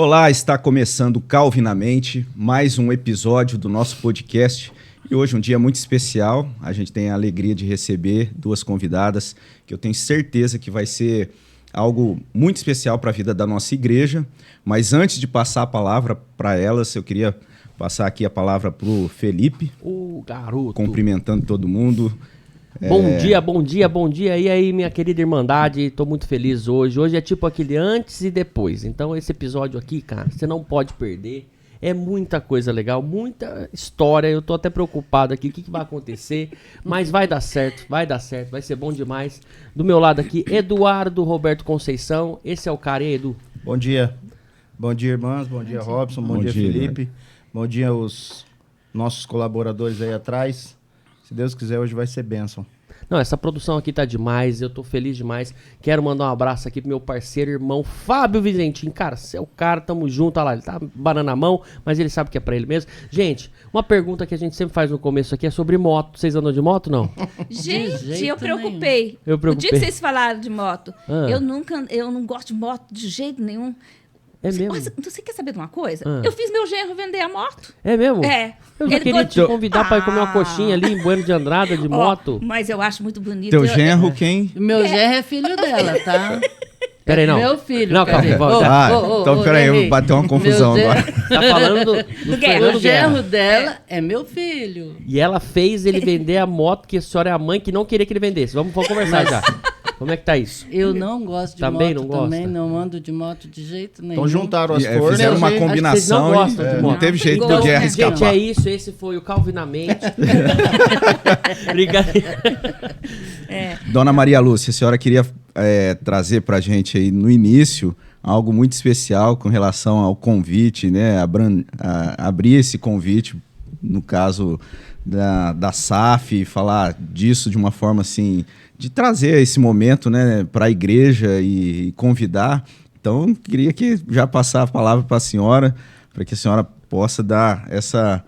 Olá, está começando Calvinamente, mais um episódio do nosso podcast. E hoje um dia muito especial, a gente tem a alegria de receber duas convidadas que eu tenho certeza que vai ser algo muito especial para a vida da nossa igreja. Mas antes de passar a palavra para elas, eu queria passar aqui a palavra para o Felipe. O garoto. Cumprimentando todo mundo. Bom dia. E aí, minha querida Irmandade, tô muito feliz hoje. Hoje é tipo aquele antes e depois. Então esse episódio aqui, cara, você não pode perder. É muita coisa legal, muita história. Eu tô até preocupado aqui, o que vai acontecer. Mas vai dar certo, vai ser bom demais. Do meu lado aqui, Eduardo Roberto Conceição. Esse é o cara, hein, Edu? Bom dia. Bom dia, irmãs. Bom dia, Robson. Bom dia, Felipe. Bom dia, os nossos colaboradores aí atrás. Se Deus quiser, hoje vai ser bênção. Não, essa produção aqui tá demais, eu tô feliz demais. Quero mandar um abraço aqui pro meu parceiro, irmão Fábio Vizentim. Cara, você é o cara, tamo junto, olha lá, ele tá banando a mão, mas ele sabe que é pra ele mesmo. Gente, uma pergunta que a gente sempre faz no começo aqui é sobre moto. Vocês andam de moto, não? Gente, eu preocupei. O dia que vocês falaram de moto, Ah. eu não gosto de moto de jeito nenhum. É mesmo? Você quer saber de uma coisa? Ah. Eu fiz meu genro vender a moto. É mesmo? É. Eu já Ele queria te gosta- convidar pra ir comer uma coxinha ali em Bueno de Andrada, de Ó, moto. mas eu acho muito bonito. Teu genro, quem? O meu genro é filho dela, tá? Peraí, não. Meu filho. Não, calma aí, cadê? volta. Então peraí, eu errei. bateu uma confusão Meu agora. Tá falando do Guerra. Fernando O genro dela é meu filho. E ela fez ele vender a moto que a senhora é a mãe que não queria que ele vendesse. Vamos conversar já. Como é que tá isso? Eu não gosto de Também moto, não gosta? também não ando de moto de jeito nenhum. Então juntaram as forças. Fizeram uma Acho que vocês combinação não gostam de e não moto. teve jeito Não, do Guerra gente, Gente, escapar. é isso. Esse foi o Calvinamente. Brincadeira. Dona Maria Lúcia, a senhora queria trazer para a gente aí no início algo muito especial com relação ao convite, né? Abrir esse convite, no caso da SAF, falar disso de uma forma assim, de trazer esse momento, né, para a igreja e convidar. Então, queria que já passar a palavra para a senhora, para que a senhora possa dar essa...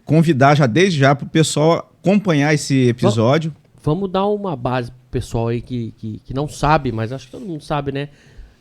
convidar já desde já para o pessoal acompanhar esse episódio. Vamos dar uma base pro pessoal aí que não sabe, mas acho que todo mundo sabe, né?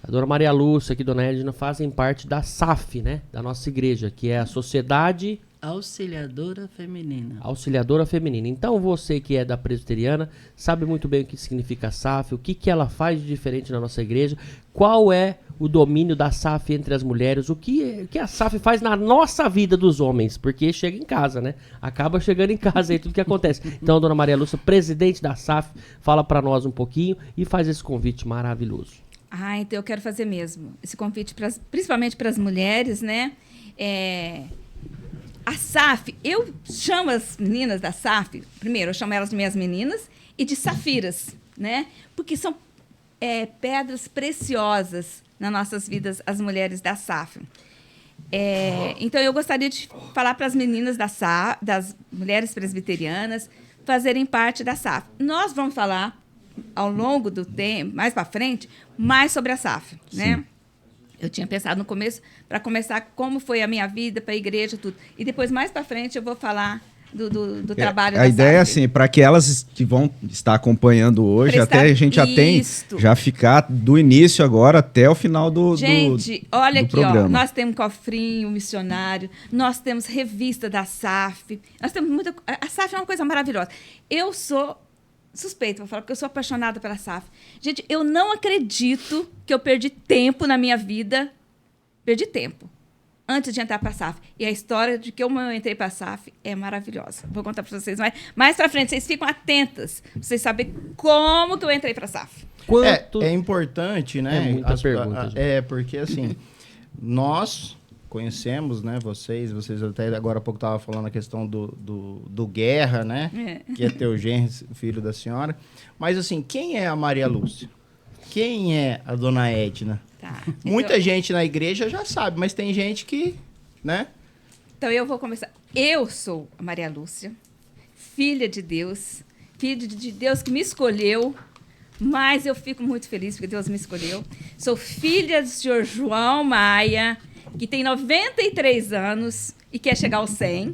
A Dona Maria Lúcia e a Dona Edna fazem parte da SAF, né? Da nossa igreja, que é a Sociedade Auxiliadora Feminina. Auxiliadora Feminina. Então você que é da presbiteriana sabe muito bem o que significa a SAF, o que ela faz de diferente na nossa igreja, qual é o domínio da SAF entre as mulheres, o que a SAF faz na nossa vida dos homens, porque chega em casa, né? Acaba chegando em casa aí tudo que acontece. Então, Dona Maria Lúcia, presidente da SAF, fala para nós um pouquinho e faz esse convite maravilhoso. Ah, então eu quero fazer mesmo esse convite, principalmente para as mulheres, né? A SAF, eu chamo as meninas da SAF, primeiro, eu chamo elas de minhas meninas, e de safiras, né? Porque são pedras preciosas nas nossas vidas, as mulheres da SAF. Então, eu gostaria de falar para as meninas da SAF, das mulheres presbiterianas, fazerem parte da SAF. Nós vamos falar, ao longo do tempo, mais para frente, mais sobre a SAF, né? Eu tinha pensado no começo, para começar, como foi a minha vida para a igreja, tudo. E depois, mais para frente, eu vou falar do trabalho da A ideia é SAF. assim, para que elas que vão estar acompanhando hoje, Prestar até a gente isto. já ficar do início agora até o final do Gente, olha do aqui, programa. ó, nós temos cofrinho missionário, nós temos revista da SAF, nós temos muita... A SAF é uma coisa maravilhosa. Eu sou suspeita, vou falar, porque eu sou apaixonada pela SAF. Gente, eu não acredito que eu perdi tempo na minha vida, perdi tempo, antes de entrar para a SAF. E a história de que eu entrei para a SAF é maravilhosa. Vou contar para vocês mais para frente. Vocês ficam atentas, para vocês saberem como que eu entrei para a SAF. Quanto... É importante, né? É muita pergunta, gente. Porque assim, nós conhecemos, né, vocês até agora há pouco estavam falando a questão do Guerra, né? Que é teu genro, filho da senhora. Mas assim, quem é a Maria Lúcia? Quem é a Dona Edna? Tá. Muita gente na igreja já sabe, mas tem gente que, né? Então, eu vou começar. Eu sou a Maria Lúcia, filha de Deus que me escolheu, mas eu fico muito feliz porque Deus me escolheu. Sou filha do senhor João Maia, que tem 93 anos e quer chegar aos 100,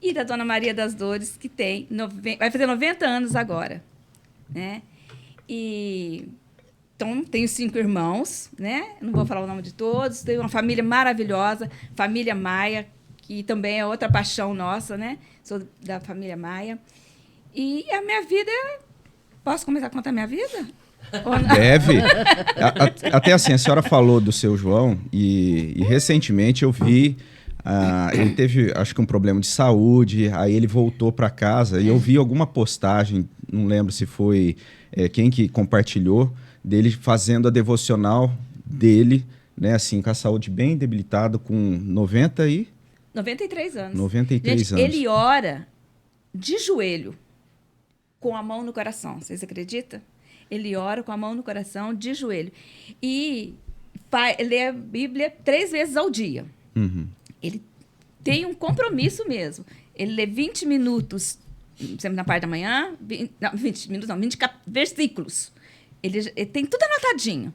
e da Dona Maria das Dores, que tem vai fazer 90 anos agora, né? E Então, tenho 5 irmãos, né? Não vou falar o nome de todos. Tenho uma família maravilhosa, família Maia, que também é outra paixão nossa, né? Sou da família Maia. E a minha vida... Posso começar a contar a minha vida? Deve. Até assim, a senhora falou do seu João e recentemente eu vi... ele teve, acho que um problema de saúde, aí ele voltou para casa e eu vi alguma postagem, não lembro se foi quem que compartilhou, dele fazendo a devocional dele, né, assim, com a saúde bem debilitada, com 93 anos. 93 Gente, anos. ele ora de joelho, com a mão no coração. Vocês acreditam? Ele ora com a mão no coração, de joelho. E lê a Bíblia 3 vezes ao dia. Uhum. Ele tem um compromisso mesmo. Ele lê 20 minutos, sempre na parte da manhã, 20 versículos. Ele tem tudo anotadinho.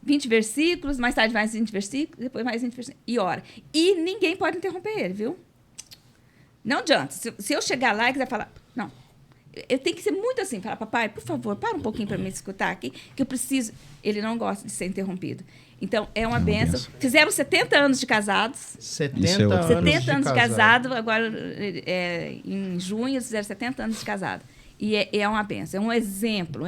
20 versículos, mais tarde mais 20 versículos, depois mais 20 versículos, e ora. E ninguém pode interromper ele, viu? Não adianta. Se eu chegar lá e quiser falar... Não. Eu tenho que ser muito assim, falar, papai, por favor, para um pouquinho para me escutar aqui, que eu preciso... Ele não gosta de ser interrompido. Então, é uma benção. Fizeram 70 anos de casados. 70 anos 70 anos de casado. Agora, em junho, eles fizeram 70 anos de casado. E é uma benção, é um exemplo,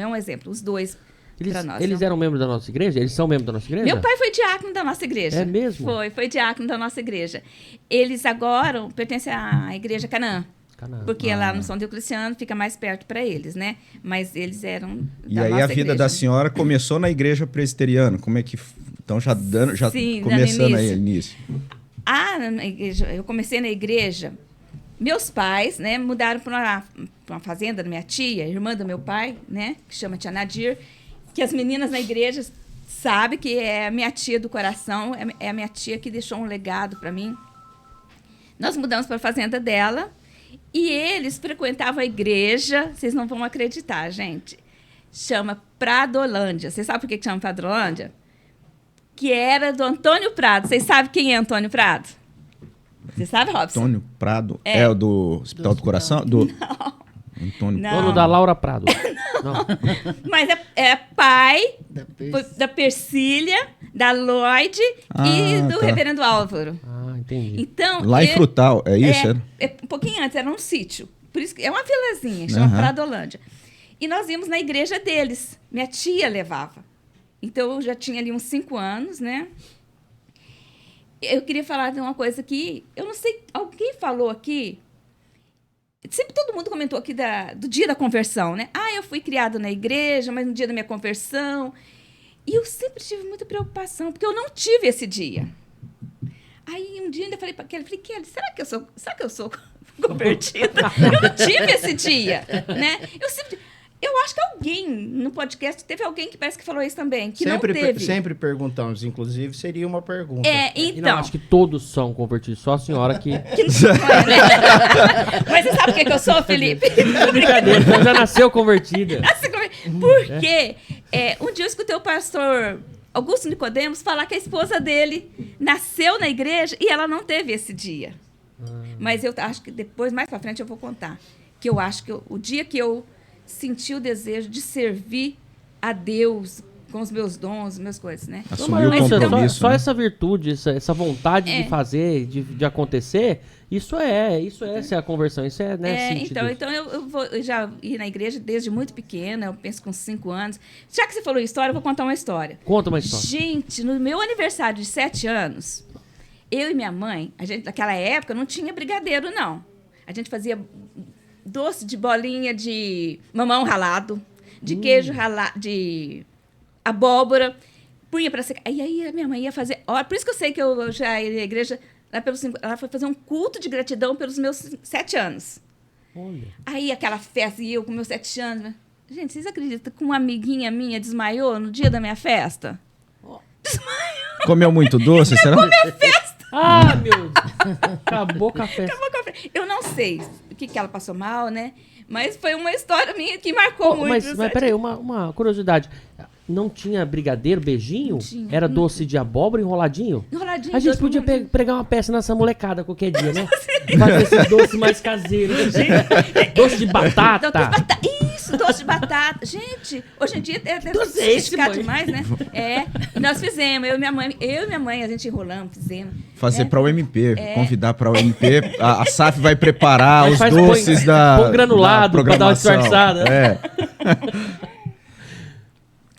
os dois para nós. Eles eram membros da nossa igreja? Eles são membros da nossa igreja? Meu pai foi diácono da nossa igreja. É mesmo? Foi diácono da nossa igreja. Eles agora pertencem à igreja Canaã. Porque lá no São Diocleciano fica mais perto para eles, né? Mas eles eram E aí a vida igreja. da senhora começou na igreja presbiteriana. Como é que... Então, já Sim, começando aí, início. Na igreja, eu comecei na igreja... Meus pais, né, mudaram para uma fazenda da minha tia, irmã do meu pai, né, que chama Tia Nadir, que as meninas na igreja sabem que é a minha tia do coração, é a minha tia que deixou um legado para mim. Nós mudamos para a fazenda dela e eles frequentavam a igreja, vocês não vão acreditar, gente, chama Pradolândia. Vocês sabem por que chama Pradolândia? Que era do Antônio Prado. Vocês sabem quem é Antônio Prado? Você sabe, Robson? Antônio Prado. É o do Hospital do Coração? Não. Antônio Não. Dono da Laura Prado. Não. Mas é pai da Persília, da Lloyd e do Reverendo Álvaro. Ah, entendi. Então, Lá em Frutal, é isso? Um pouquinho antes, era um sítio. Por isso que é uma vilazinha, chama Pradolândia. E nós íamos na igreja deles. Minha tia levava. Então, eu já tinha ali uns 5 anos, né? Eu queria falar de uma coisa que... Eu não sei, alguém falou aqui... Sempre todo mundo comentou aqui do dia da conversão, né? Eu fui criado na igreja, mas no dia da minha conversão... E eu sempre tive muita preocupação, porque eu não tive esse dia. Aí, um dia, eu ainda falei para Kelly, Kelly, será que eu sou convertida? Eu não tive esse dia, né? Eu acho que alguém no podcast, teve alguém que parece que falou isso também, que não teve. Sempre perguntamos, inclusive, seria uma pergunta. E não, acho que todos são convertidos, só a senhora que... Mas você sabe o que eu sou, Felipe? Brincadeira, já nasceu convertida. Porque um dia eu escutei o pastor Augusto Nicodemos falar que a esposa dele nasceu na igreja e ela não teve esse dia. Mas eu acho que depois, mais pra frente, eu vou contar. Que eu acho que o dia que eu senti o desejo de servir a Deus com os meus dons, as minhas coisas, né? Assumiu o compromisso. Só essa virtude, essa vontade de fazer, de acontecer, isso é essa é a conversão, isso é, né? Então eu já ia na igreja desde muito pequena, eu penso com 5 anos. Já que você falou história, eu vou contar uma história. Conta uma história. Gente, no meu aniversário de 7 anos, eu e minha mãe, a gente naquela época não tinha brigadeiro, não. A gente fazia doce de bolinha de mamão ralado, de queijo ralado, de abóbora, punha para secar. E aí a minha mãe ia fazer... Por isso que eu sei que eu já ia na igreja, ela foi fazer um culto de gratidão pelos meus 7 anos. Olha. Aí aquela festa, e eu com meus 7 anos... Né? Gente, vocês acreditam que uma amiguinha minha desmaiou no dia da minha festa? Desmaiou. Comeu muito doce, será? Comeu minha festa. Meu Deus. Acabou com a festa. Eu não sei o que ela passou mal, né? Mas foi uma história minha que marcou muito. Mas peraí, uma curiosidade. Não tinha brigadeiro, beijinho? Tinha. Era doce de abóbora enroladinho? Enroladinho. A gente podia pregar uma peça nessa molecada qualquer dia, né? Fazer esse doce mais caseiro. Doce de batata. Isso, doce de batata. Gente, hoje em dia é até Doce é esse, sofisticado mãe? demais, né? Nós fizemos, eu e minha mãe, a gente enrolamos, fizemos. Fazer para o MP, convidar para o MP. A SAF vai preparar Mas os faz doces da pão granulado da pra dar uma programação. disfarçada. É.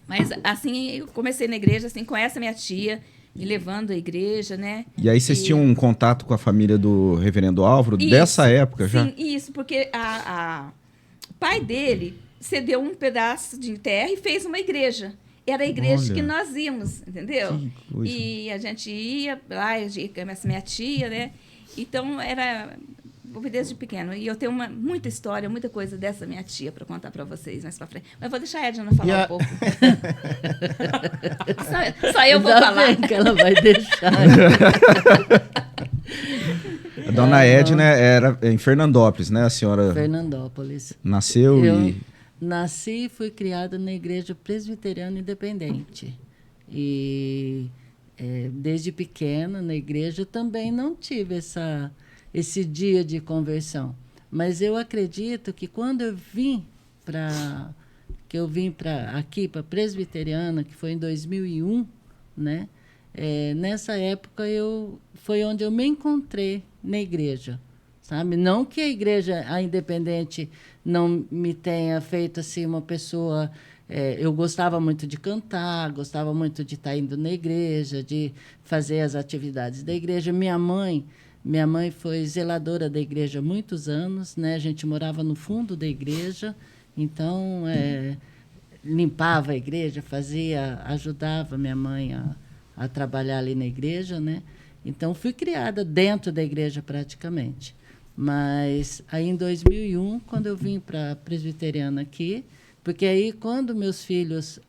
Mas assim, eu comecei na igreja assim, com essa minha tia, me levando à igreja, né? E aí vocês tinham um contato com a família do reverendo Álvaro Isso, dessa época já? Sim, isso, porque o pai dele cedeu um pedaço de terra e fez uma igreja. Era a igreja Olha. que nós íamos, entendeu? Que coisa. E a gente ia lá, eu ia com essa minha tia, né? Então, vou desde pequeno. E eu tenho muita história, muita coisa dessa minha tia para contar para vocês mais para frente. Mas vou deixar a Edna falar um pouco. só eu vou Ainda falar. bem que ela vai deixar. A dona Edna era em Fernandópolis, né? A senhora Fernandópolis. nasceu Eu e... nasci e fui criada na Igreja Presbiteriana Independente. E desde pequena, na igreja, eu também não tive esse dia de conversão. Mas eu acredito que quando eu vim para aqui, para Presbiteriana, que foi em 2001, né? Nessa época foi onde eu me encontrei na igreja, sabe? Não que a igreja, a Independente, não me tenha feito assim uma pessoa... eu gostava muito de cantar, gostava muito de estar indo na igreja, de fazer as atividades da igreja. Minha mãe foi zeladora da igreja há muitos anos, né? A gente morava no fundo da igreja, então limpava a igreja, ajudava minha mãe a trabalhar ali na igreja, né? Então fui criada dentro da igreja praticamente. Mas aí em 2001, quando eu vim para a Presbiteriana aqui, porque aí quando meus filhos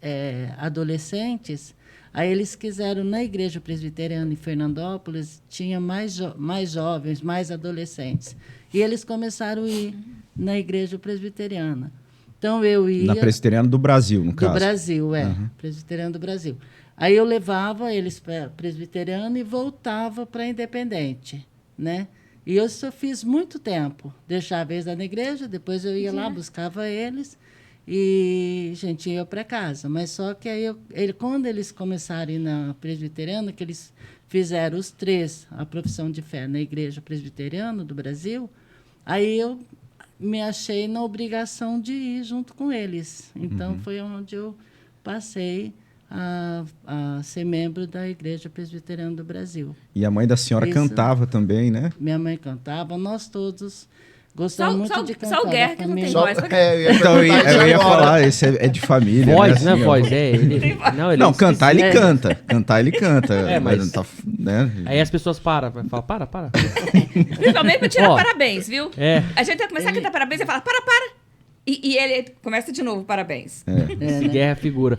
adolescentes, aí eles quiseram na igreja presbiteriana em Fernandópolis, tinha mais jovens, mais adolescentes. E eles começaram a ir na igreja presbiteriana. Então eu ia... Na Presbiteriana do Brasil, no caso. Do Brasil, Presbiteriana do Brasil. Aí eu levava eles para Presbiteriana e voltava para Independente, né? E eu só fiz muito tempo. Deixava eles lá na igreja, depois eu ia lá, buscava eles e a gente ia para casa. Mas só que aí, quando eles começaram a ir na Presbiteriana, que eles fizeram os 3 a profissão de fé na Igreja Presbiteriana do Brasil, aí eu me achei na obrigação de ir junto com eles. Então, foi onde eu passei a ser membro da Igreja Presbiteriana do Brasil. E a mãe da senhora cantava também, né? Minha mãe cantava, nós todos gostamos muito de cantar. Só o Guerra que não tem voz. Então, eu ia falar, esse é de família. Voz, né? Assim, Voz, Não, cantar ele canta. Cantar ele canta. Mas não tá, né? aí as pessoas param, falam, para. Principalmente para tirar parabéns, viu? A gente vai começar a cantar parabéns e fala, para. E ele começa de novo, parabéns. Esse Guerra é figura.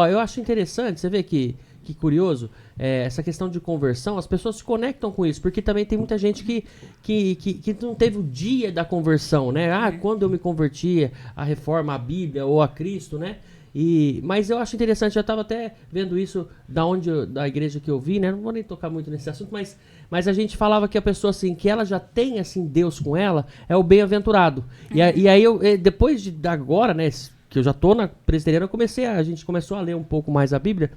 Eu acho interessante, você vê que curioso, essa questão de conversão, as pessoas se conectam com isso, porque também tem muita gente que não teve o dia da conversão, né? Quando eu me converti à reforma, à Bíblia ou a Cristo, né? Mas eu acho interessante, já estava até vendo isso da igreja que eu vi, né? Não vou nem tocar muito nesse assunto, mas a gente falava que a pessoa, assim, que ela já tem, assim, Deus com ela, é o bem-aventurado. E aí, depois de agora, né, que eu já tô na presbiteriana, a gente começou a ler um pouco mais a Bíblia,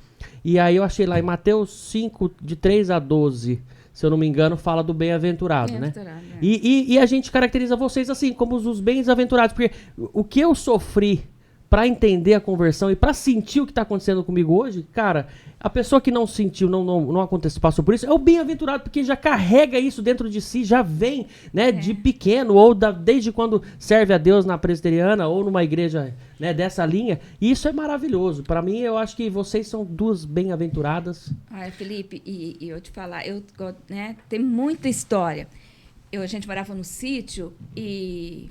e aí eu achei lá em Mateus 5, de 3 a 12, se eu não me engano, fala do bem-aventurado, né? E a gente caracteriza vocês assim, como os bem-aventurados, porque o que eu sofri para entender a conversão e para sentir o que está acontecendo comigo hoje, cara, a pessoa que não sentiu, não aconteceu, passou por isso, é o bem-aventurado, porque já carrega isso dentro de si, já vem, né, de pequeno, ou desde quando serve a Deus na presbiteriana, ou numa igreja, né, dessa linha, e isso é maravilhoso. Para mim, eu acho que vocês são duas bem-aventuradas. Felipe, e eu te falar, né, tem muita história. A gente morava no sítio e...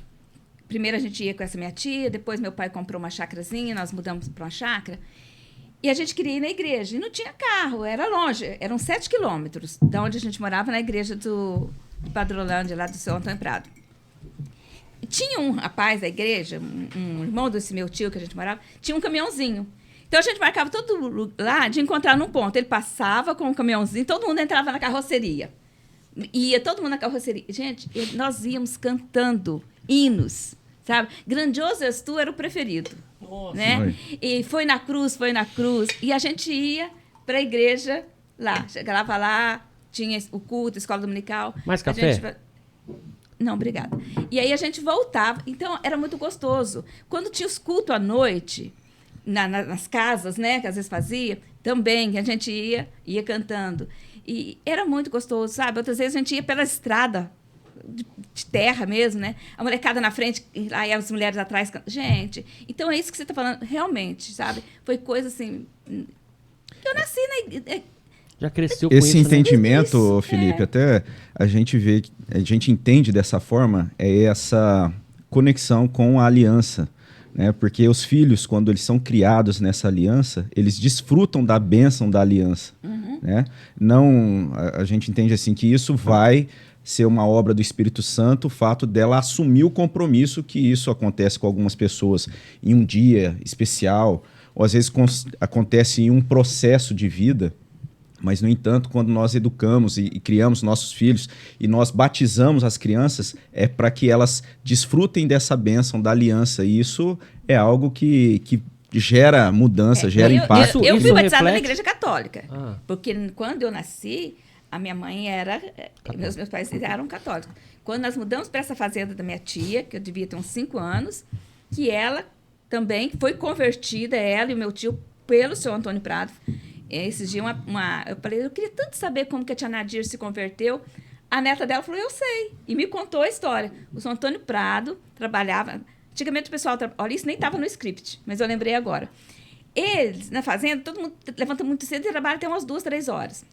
Primeiro a gente ia com essa minha tia, depois meu pai comprou uma chácarazinha, nós mudamos para uma chácara. E a gente queria ir na igreja. E não tinha carro, era longe. Eram 7 quilômetros da onde a gente morava, na igreja do Padrolândia, lá do seu Antônio Prado. E tinha um rapaz da igreja, um irmão desse meu tio que a gente morava, tinha um caminhãozinho. Então a gente marcava todo lá de encontrar num ponto. Ele passava com um caminhãozinho, todo mundo entrava na carroceria. Ia todo mundo na carroceria. Gente, nós íamos cantando hinos. sabe? Grandioso és tu era o preferido. Nossa. Né? E foi na cruz. E a gente ia para a igreja lá. Chegava lá, tinha o culto, a escola dominical. Mais café? Não, obrigada. E aí a gente voltava. Então, era muito gostoso. Quando tinha os cultos à noite, nas casas, né, que às vezes fazia, também a gente ia cantando. E era muito gostoso, sabe? Outras vezes a gente ia pela estrada de terra mesmo, né? A molecada na frente, aí as mulheres atrás. Gente, então é isso que você está falando, realmente, sabe? Foi coisa assim. Eu nasci Já cresceu com Esse isso, né? entendimento, Isso, Felipe, até a gente entende dessa forma, é essa conexão com a aliança, né? Porque os filhos, quando eles são criados nessa aliança, eles desfrutam da bênção da aliança, né? Não, a gente entende assim que isso vai ser uma obra do Espírito Santo, o fato dela assumir o compromisso, que isso acontece com algumas pessoas em um dia especial, ou às vezes acontece em um processo de vida. Mas, no entanto, quando nós educamos e criamos nossos filhos e nós batizamos as crianças, é para que elas desfrutem dessa bênção da aliança. E isso é algo que gera mudança, gera impacto. Eu fui Isso batizada na reflete? igreja católica. Ah. Porque quando eu nasci, a minha mãe era... Meus pais eram católicos. Quando nós mudamos para essa fazenda da minha tia, que eu devia ter uns 5 anos, que ela também foi convertida, ela e o meu tio, pelo seu Antônio Prado. Esses dias, eu falei, eu queria tanto saber como que a tia Nadir se converteu. A neta dela falou, eu sei. E me contou a história. O seu Antônio Prado trabalhava... Antigamente o pessoal... Olha, isso nem estava no script, mas eu lembrei agora. Eles, na fazenda, todo mundo levanta muito cedo e trabalha até umas 2, 3 horas.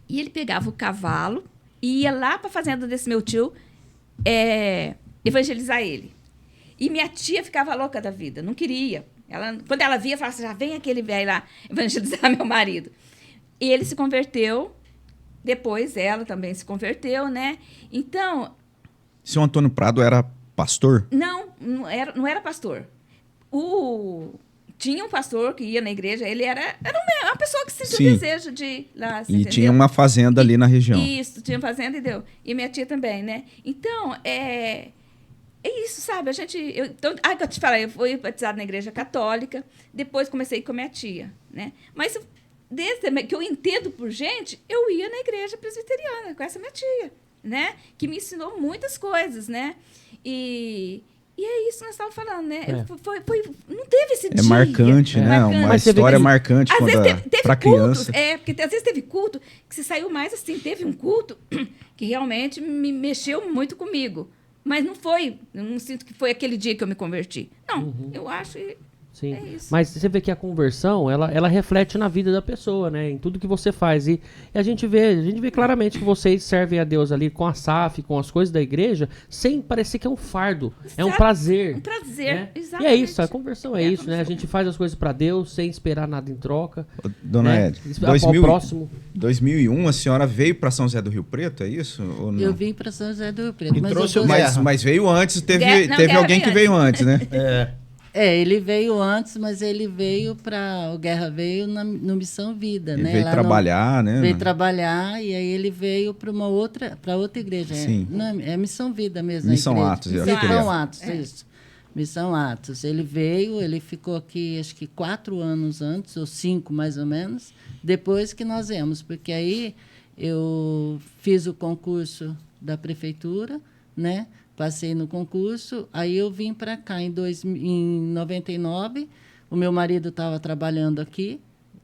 E ele pegava o cavalo e ia lá para a fazenda desse meu tio evangelizar ele. E minha tia ficava louca da vida, não queria. Quando ela via, falava assim, já vem aquele velho lá evangelizar meu marido. E ele se converteu, depois ela também se converteu, né? Então... Seu Antônio Prado era pastor? Não era pastor. Tinha um pastor que ia na igreja, ele era uma pessoa que sentia o desejo de ir lá. E tinha uma fazenda ali na região. Isso, tinha fazenda e deu. E minha tia também, né? Então, é isso, sabe? Então, que eu te falei, eu fui batizada na igreja católica, depois comecei com a minha tia, né? Mas desde que eu entendo por gente, eu ia na igreja presbiteriana com essa minha tia, né? Que me ensinou muitas coisas, né? E é isso que nós estávamos falando, né? Não teve esse dia. É marcante, né? Uma história marcante para criança. Porque às vezes teve culto que se saiu mais assim. Teve um culto que realmente me mexeu muito comigo. Mas não foi, eu não sinto que foi aquele dia que eu me converti. Não, eu acho... Sim. É isso. Mas você vê que a conversão, ela reflete na vida da pessoa, né? Em tudo que você faz. E a gente vê claramente que vocês servem a Deus ali com a SAF, com as coisas da igreja, sem parecer que é um fardo. É um prazer. Um prazer, né? exatamente. E é isso, a conversão é isso, né? A gente faz as coisas para Deus sem esperar nada em troca. Dona né? Ed, 2001 a senhora veio para São José do Rio Preto, é isso? Ou não? Eu vim para São José do Rio Preto. E trouxe o mas veio antes, teve alguém que veio antes, né? Ele veio antes, mas ele veio para... O Guerra veio no Missão Vida, ele né? Veio lá trabalhar, né? Veio trabalhar e aí ele veio para outra igreja. Sim. É Missão Vida mesmo. Missão Atos. Missão Atos, isso. Missão Atos. Ele veio, ele ficou aqui acho que 4 anos antes, ou 5 mais ou menos, depois que nós viemos. Porque aí eu fiz o concurso da prefeitura, né? Passei no concurso, aí eu vim para cá em 99. O meu marido estava trabalhando aqui,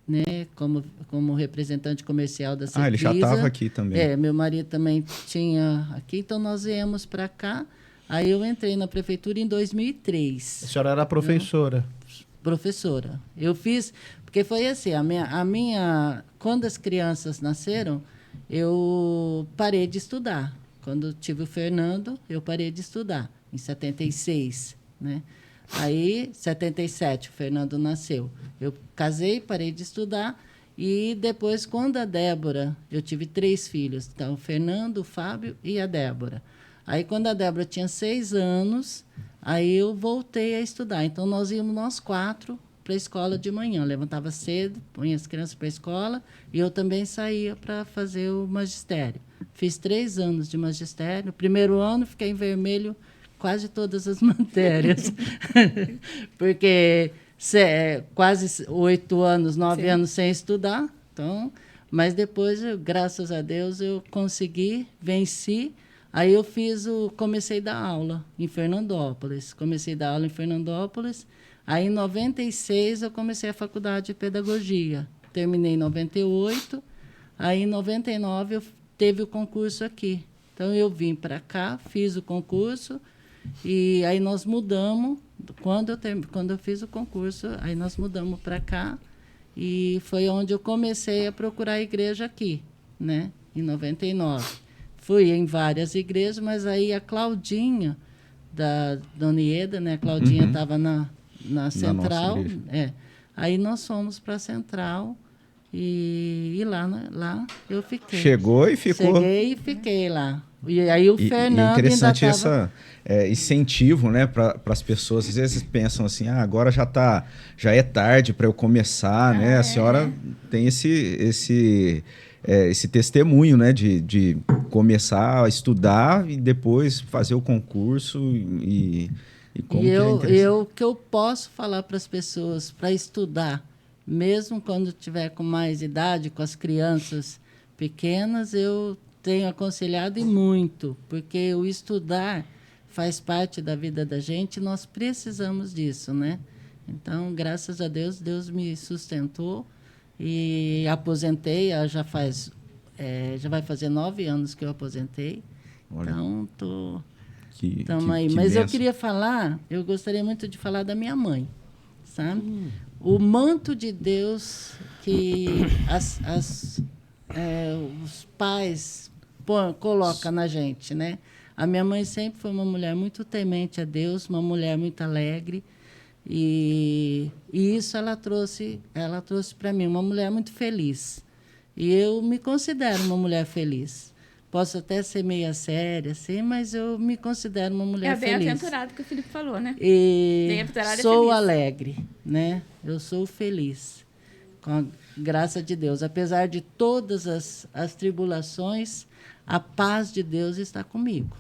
né, como representante comercial da Certeza. Ele já estava aqui também. Meu marido também tinha aqui, então nós viemos para cá. Aí eu entrei na prefeitura em 2003. A senhora era professora? Professora. Eu fiz, porque foi assim, quando as crianças nasceram, eu parei de estudar. Quando tive o Fernando, eu parei de estudar, em 76, né? Aí, 77, o Fernando nasceu. Eu casei, parei de estudar, e depois, quando a Débora... Eu tive 3 filhos, então, o Fernando, o Fábio e a Débora. Aí, quando a Débora tinha 6 anos, aí eu voltei a estudar. Então, nós íamos nós 4 para a escola de manhã. Levantava cedo, punha as crianças para a escola, e eu também saía para fazer o magistério. Fiz 3 anos de magistério. No primeiro ano, fiquei em vermelho quase todas as matérias. Porque quase 8 anos, 9 anos sem estudar. Então, mas depois, graças a Deus, eu consegui, venci. Aí eu comecei a dar aula em Fernandópolis. Aí, em 96, eu comecei a faculdade de pedagogia. Terminei em 98. Aí, em 99, eu teve o concurso aqui. Então, eu vim para cá, fiz o concurso, e aí nós mudamos. Quando eu fiz o concurso, aí nós mudamos para cá, e foi onde eu comecei a procurar a igreja aqui, né? Em 99. Fui em várias igrejas, mas aí a Claudinha, da Dona Ieda, né? A Claudinha estava na Central. Aí nós fomos para a Central e lá eu fiquei. Chegou e ficou. Cheguei e fiquei lá. E aí o Fernando é interessante ainda tava... esse incentivo, né, para as pessoas. Às vezes pensam assim, agora já é tarde para eu começar, né? A senhora tem esse testemunho, né, de começar a estudar e depois fazer o concurso e como o que eu posso falar para as pessoas para estudar, mesmo quando tiver com mais idade, com as crianças pequenas, eu tenho aconselhado e muito, porque o estudar faz parte da vida da gente, e nós precisamos disso, né? Então, graças a Deus, Deus me sustentou e aposentei, já vai fazer 9 anos que eu aposentei. Olha, então, estamos aí. Mas eu queria eu gostaria muito de falar da minha mãe, sabe? O manto de Deus que os pais colocam na gente, né? A minha mãe sempre foi uma mulher muito temente a Deus, uma mulher muito alegre, e isso ela trouxe para mim, uma mulher muito feliz. E eu me considero uma mulher feliz. Posso até ser meia séria, assim, mas eu me considero uma mulher feliz. É bem-aventurado que o Felipe falou, né? E sou alegre, né? Eu sou feliz, com a graça de Deus. Apesar de todas as tribulações, a paz de Deus está comigo.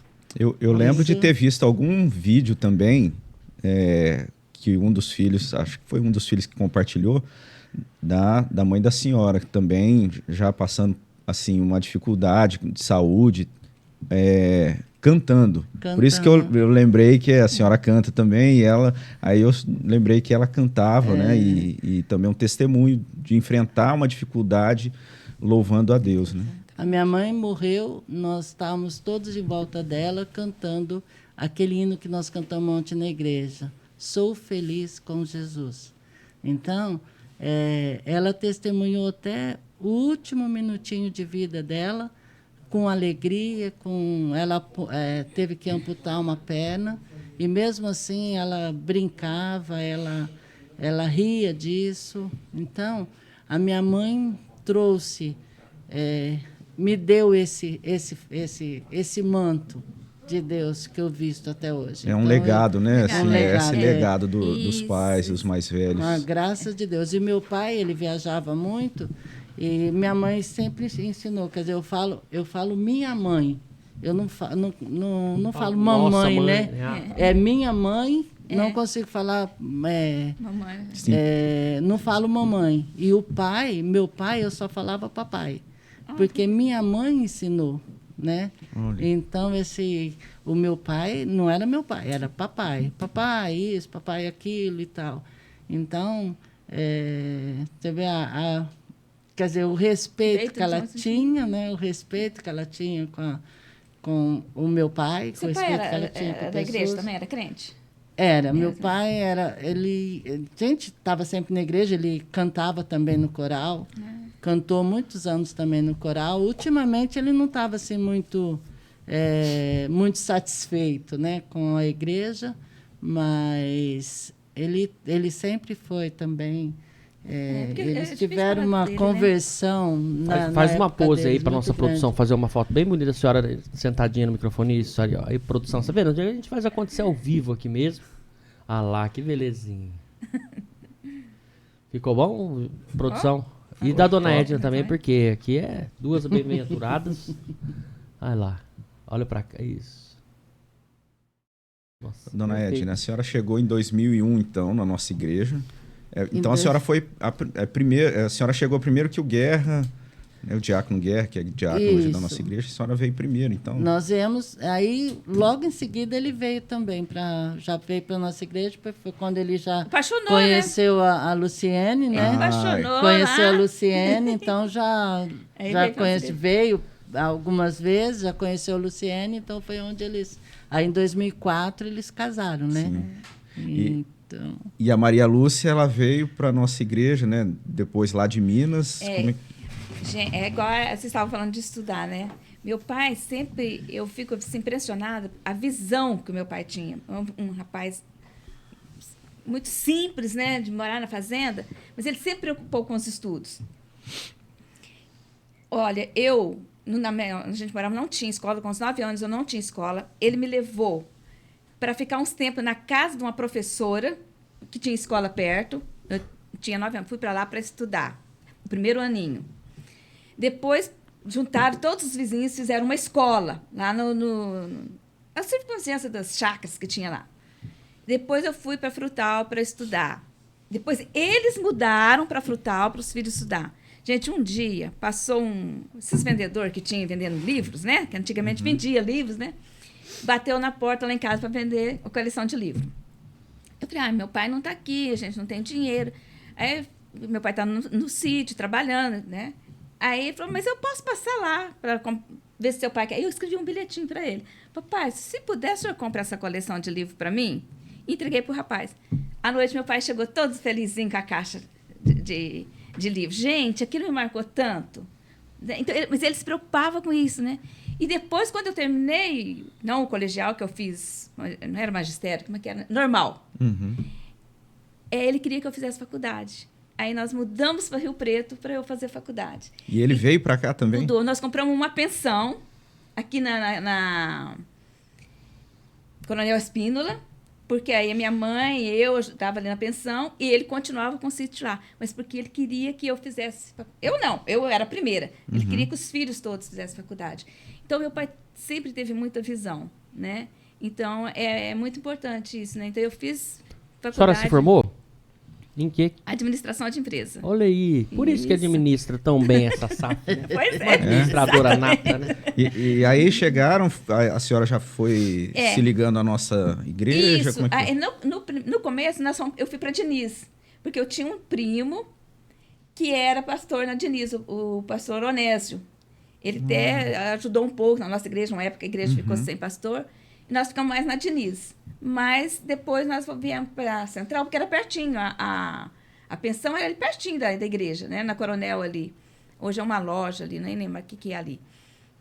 Eu lembro de ter visto algum vídeo também, que um dos filhos, acho que foi um dos filhos que compartilhou, da mãe da senhora, que também já passando assim, uma dificuldade de saúde, cantando. Por isso que eu lembrei que a senhora canta também, aí eu lembrei que ela cantava, né? E também um testemunho de enfrentar uma dificuldade louvando a Deus, né? A minha mãe morreu, nós estávamos todos em volta dela cantando aquele hino que nós cantamos ontem na igreja. Sou feliz com Jesus. Então, ela testemunhou até o último minutinho de vida dela, com alegria, ela teve que amputar uma perna, e mesmo assim ela brincava, ela ria disso. Então, a minha mãe trouxe, me deu esse manto de Deus que eu visto até hoje. É um legado, né? Assim, esse legado dos pais, dos mais velhos. Com a graça de Deus. E meu pai, ele viajava muito, e minha mãe sempre ensinou. Quer dizer, eu falo minha mãe. Eu não falo mamãe, mãe, né? É minha mãe. Não consigo falar... mamãe. Não falo mamãe. E meu pai, eu só falava papai. Porque minha mãe ensinou, né? Olha. Então, o meu pai não era meu pai, era papai. Papai isso, papai aquilo e tal. Então, você vê quer dizer, o respeito que ela tinha, né? O respeito que ela tinha com o meu pai. Seu pai era da igreja também? Era crente? Era. Meu pai era... A gente estava sempre na igreja, ele cantava também no coral. Cantou muitos anos também no coral. Ultimamente, ele não estava assim, muito satisfeito, né, com a igreja, mas ele sempre foi também... eles tiveram uma conversão... Né? Faz uma pose aí para nossa produção, fazer uma foto bem bonita, a senhora sentadinha no microfone. Isso ali, ó. Aí, produção, tá vendo? A gente faz acontecer ao vivo aqui mesmo. Ah lá, que belezinha. Ficou bom, produção? E da dona Edna também, porque aqui é duas bem-aventuradas. Olha lá, olha pra cá, isso. Nossa, Dona perfeito. Edna, a senhora chegou em 2001, então, na nossa igreja. Então, a senhora foi a primeira... A senhora chegou primeiro que o Guerra, né, o diácono Guerra, que é diácono hoje da nossa igreja. A senhora veio primeiro, então. Nós viemos, aí logo em seguida ele veio também, já veio para a nossa igreja, foi quando ele já Apaixonou, conheceu a Luciene, né? Apaixonou Conheceu lá. a Luciene, então já Aí veio pra nossa igreja. veio algumas vezes, já conheceu a Luciene, então foi onde eles... Aí em 2004 eles casaram, né? Então... E a Maria Lúcia, ela veio para nossa igreja, né? Depois lá de Minas. Gente, é igual vocês estavam falando de estudar, né? Meu pai sempre, eu fico assim, impressionada, a visão que o meu pai tinha. Um rapaz muito simples, né? De morar na fazenda, mas ele sempre preocupou com os estudos. Olha, a gente morava, não tinha escola, com os 9 anos eu não tinha escola. Ele me levou para ficar uns tempos na casa de uma professora que tinha escola perto. Eu tinha 9 anos, fui para lá para estudar, o primeiro aninho. Depois, juntaram todos os vizinhos, fizeram uma escola lá na circunstância das chácaras que tinha lá. Depois eu fui para Frutal para estudar. Depois eles mudaram para Frutal para os filhos estudar. Gente, um dia passou esses vendedores que tinham vendendo livros, né? Que antigamente vendia livros, né? Bateu na porta lá em casa para vender a coleção de livros. Eu falei, meu pai não está aqui, a gente não tem dinheiro. Aí meu pai está no sítio, trabalhando, né? Aí ele falou, mas eu posso passar lá para ver se seu pai quer. Aí eu escrevi um bilhetinho para ele. Papai, se puder, o senhor compra essa coleção de livros para mim? E entreguei para o rapaz. À noite, meu pai chegou todo felizinho com a caixa de livros. Gente, aquilo me marcou tanto. Então, mas ele se preocupava com isso, né? E depois, quando eu terminei, não o colegial que eu fiz, não era magistério, como é que era? Normal. Ele queria que eu fizesse faculdade. Aí nós mudamos para Rio Preto para eu fazer faculdade. E ele veio para cá também? Mudou. Nós compramos uma pensão aqui na Coronel Espínola, porque aí a minha mãe e eu estava ali na pensão e ele continuava com o sítio lá. Mas porque ele queria que eu fizesse... Eu não, eu era a primeira. Ele queria que os filhos todos fizessem faculdade. Então, meu pai sempre teve muita visão, né? Então, é muito importante isso, né? Então, eu fiz faculdade... A senhora se formou? Em quê? Administração de empresa. Olha aí. Por isso que administra tão bem essa SAF, né? Pois Uma administradora nata, né? E aí chegaram, a senhora já foi se ligando à nossa igreja? Isso. Como é que foi? Aí, no começo, eu fui para Diniz, porque eu tinha um primo que era pastor na Diniz, o pastor Onésio. Ele até ajudou um pouco na nossa igreja, uma época a igreja ficou sem pastor, e nós ficamos mais na Diniz. Mas depois nós viemos para a Central, porque era pertinho, a pensão era ali pertinho da igreja, né? Na Coronel ali. Hoje é uma loja ali, nem lembro o que é ali.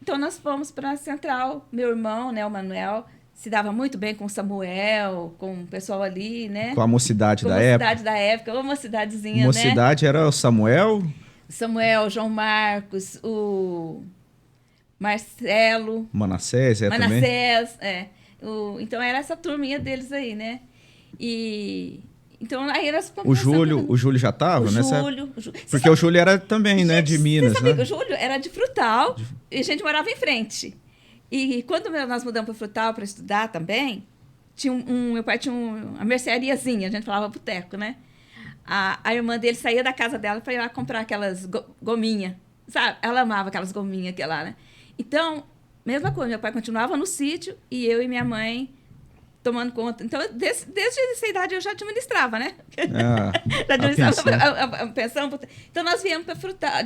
Então nós fomos para a Central, meu irmão, né, o Manuel, se dava muito bem com o Samuel, com o pessoal ali, né? Com a mocidade da época? Com a mocidade da época, uma mocidade Mocidade era o Samuel? Samuel, João Marcos, o Marcelo. Manassés, também? Manassés, então era essa turminha deles aí, né? Então aí nós o Júlio já estava nessa época? Porque o Júlio era também, gente, né, de Minas, né? O Júlio era de Frutal e a gente morava em frente. E quando nós mudamos para Frutal para estudar também, meu pai tinha uma merceariazinha, a gente falava boteco, né? A irmã dele saía da casa dela para ir lá comprar aquelas gominhas, sabe? Ela amava aquelas gominhas que lá, né? Então, mesma coisa, meu pai continuava no sítio e eu e minha mãe tomando conta. Então, desde essa idade eu já administrava, né? Já administrava a pensão. Então, nós viemos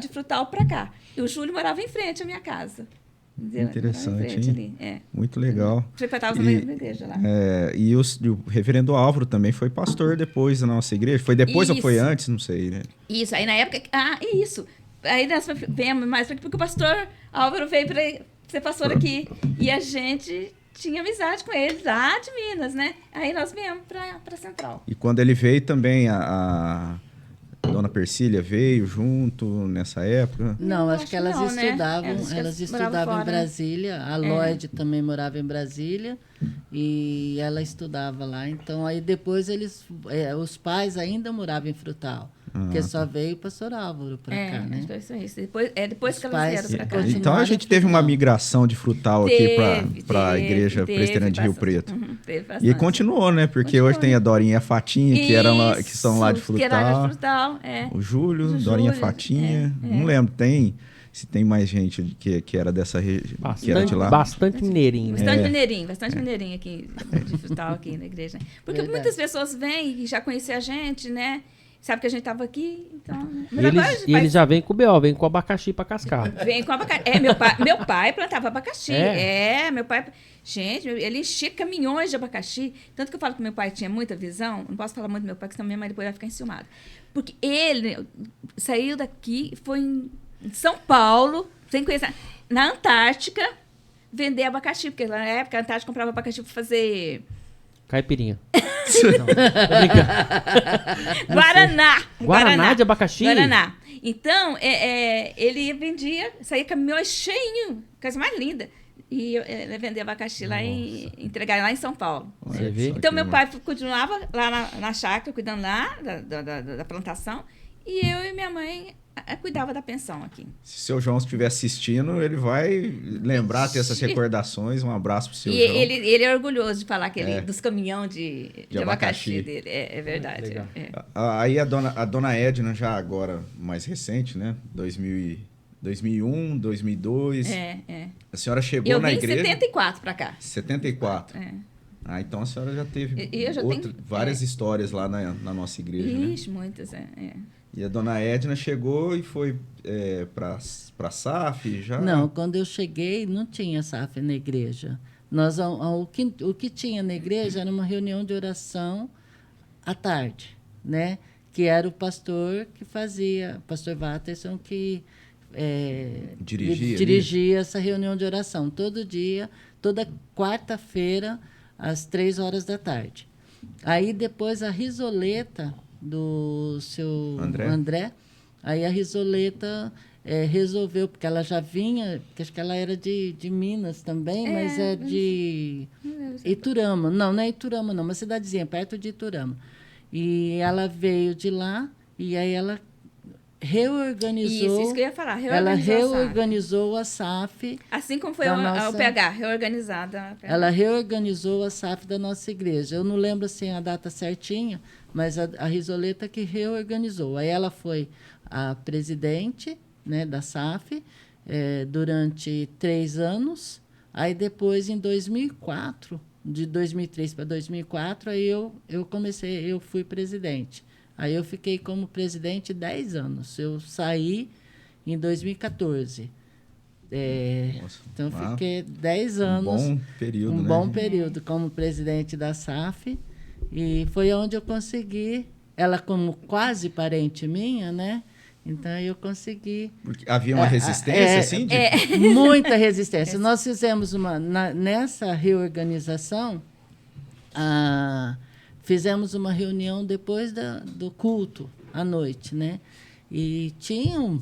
de Frutal para cá. E o Júlio morava em frente à minha casa. Entendeu? Interessante, hein? Muito legal. Frequentava na mesma igreja lá. E o reverendo Álvaro também foi pastor depois da nossa igreja? Foi depois ou foi antes? Não sei, né? Isso, aí na época... isso. Aí nós viemos mais porque o pastor Álvaro veio para ser pastor aqui. E a gente tinha amizade com ele lá de Minas, né? Aí nós viemos para Central. E quando ele veio também, a Dona Persília veio junto nessa época? Não, acho que elas estudavam, né? elas estudavam em Brasília. A Lloyd também morava em Brasília e ela estudava lá. Então, aí depois os pais ainda moravam em Frutal. Porque só veio o pastor Álvaro para cá, né? Acho que é isso. Depois Os que elas pais vieram para cá. continuaram. Então a gente teve uma migração de frutal aqui para a Teve, Igreja teve Presbiteriana de Rio bastante. Preto. Teve E bastante. continuou, né? Porque Continuou, hoje tem a Dorinha e a Fatinha, que são lá de Isso, que era de frutal. Frutal, O Júlio, O Dorinha Júlio, Fatinha. é. Não lembro, se tem mais gente que era dessa região, que era de lá. Bastante mineirinho. Bastante mineirinho aqui, de Frutal, aqui na igreja. Porque Verdade. muitas pessoas vêm e já conheciam a gente, né? Sabe que a gente estava aqui, então... Né? Mas E agora a eles, gente e eles já vêm com o B.O., vêm com abacaxi pra cascar. vem com abacaxi. Meu pai plantava abacaxi. Meu pai... Gente, ele enchia caminhões de abacaxi. Tanto que eu falo que meu pai tinha muita visão. Não posso falar muito do meu pai, porque senão minha mãe depois vai ficar enciumada. Porque ele saiu daqui, foi em São Paulo, sem conhecer, na Antártica, vender abacaxi. Porque na época a Antártica comprava abacaxi para fazer... Caipirinha. Não, tô brincando. Guaraná de abacaxi? Guaraná. Então, ele vendia, saía caminhões cheinho, coisa mais linda. E ele vendia abacaxi lá e entregar lá em São Paulo. Você vê? Então, meu pai continuava lá na chácara, cuidando lá da plantação. E eu e minha mãe cuidava da pensão aqui. Se o seu João estiver assistindo, ele vai lembrar, ter essas recordações. Um abraço pro seu E João. ele é orgulhoso de falar dos caminhões de abacaxi dele. É verdade. Legal. Aí a dona Edna, já agora mais recente, né? 2001, 2002. A senhora chegou Eu na vim igreja... em 74 para cá. 74. É. Ah, então a senhora já teve E eu já tenho- várias histórias lá na nossa igreja, né? Ixi, muitas, E a dona Edna chegou e foi para a SAF já? Não, quando eu cheguei, não tinha SAF na igreja. O que tinha na igreja era uma reunião de oração à tarde, né? Que era o pastor que fazia, pastor Watterson, que dirigia essa reunião de oração todo dia, toda quarta-feira, às 3 horas da tarde. Aí depois a Risoleta do seu André, aí a Risoleta resolveu, porque ela já vinha, porque acho que ela era de Minas também, mas é de Iturama. Não é Iturama, não, uma cidadezinha perto de Iturama. E ela veio de lá e aí ela reorganizou. Isso que eu ia falar. Ela reorganizou a SAF. Assim como foi o PH, reorganizada. Ela reorganizou a SAF da nossa igreja. Eu não lembro assim a data certinha, mas a Risoleta que reorganizou. Aí ela foi a presidente, né, da SAF durante 3 anos. Aí depois, em 2004, de 2003 para 2004, aí eu fui presidente. Aí eu fiquei como presidente 10 anos. Eu saí em 2014. Então, fiquei 10 anos. Um bom período, um né? bom período como presidente da SAF. E foi onde eu consegui, ela como quase parente minha, né? Então, eu consegui... Porque havia uma resistência, assim? Muita resistência. Nós fizemos nessa reorganização... fizemos uma reunião depois do culto, à noite, né? E tinham,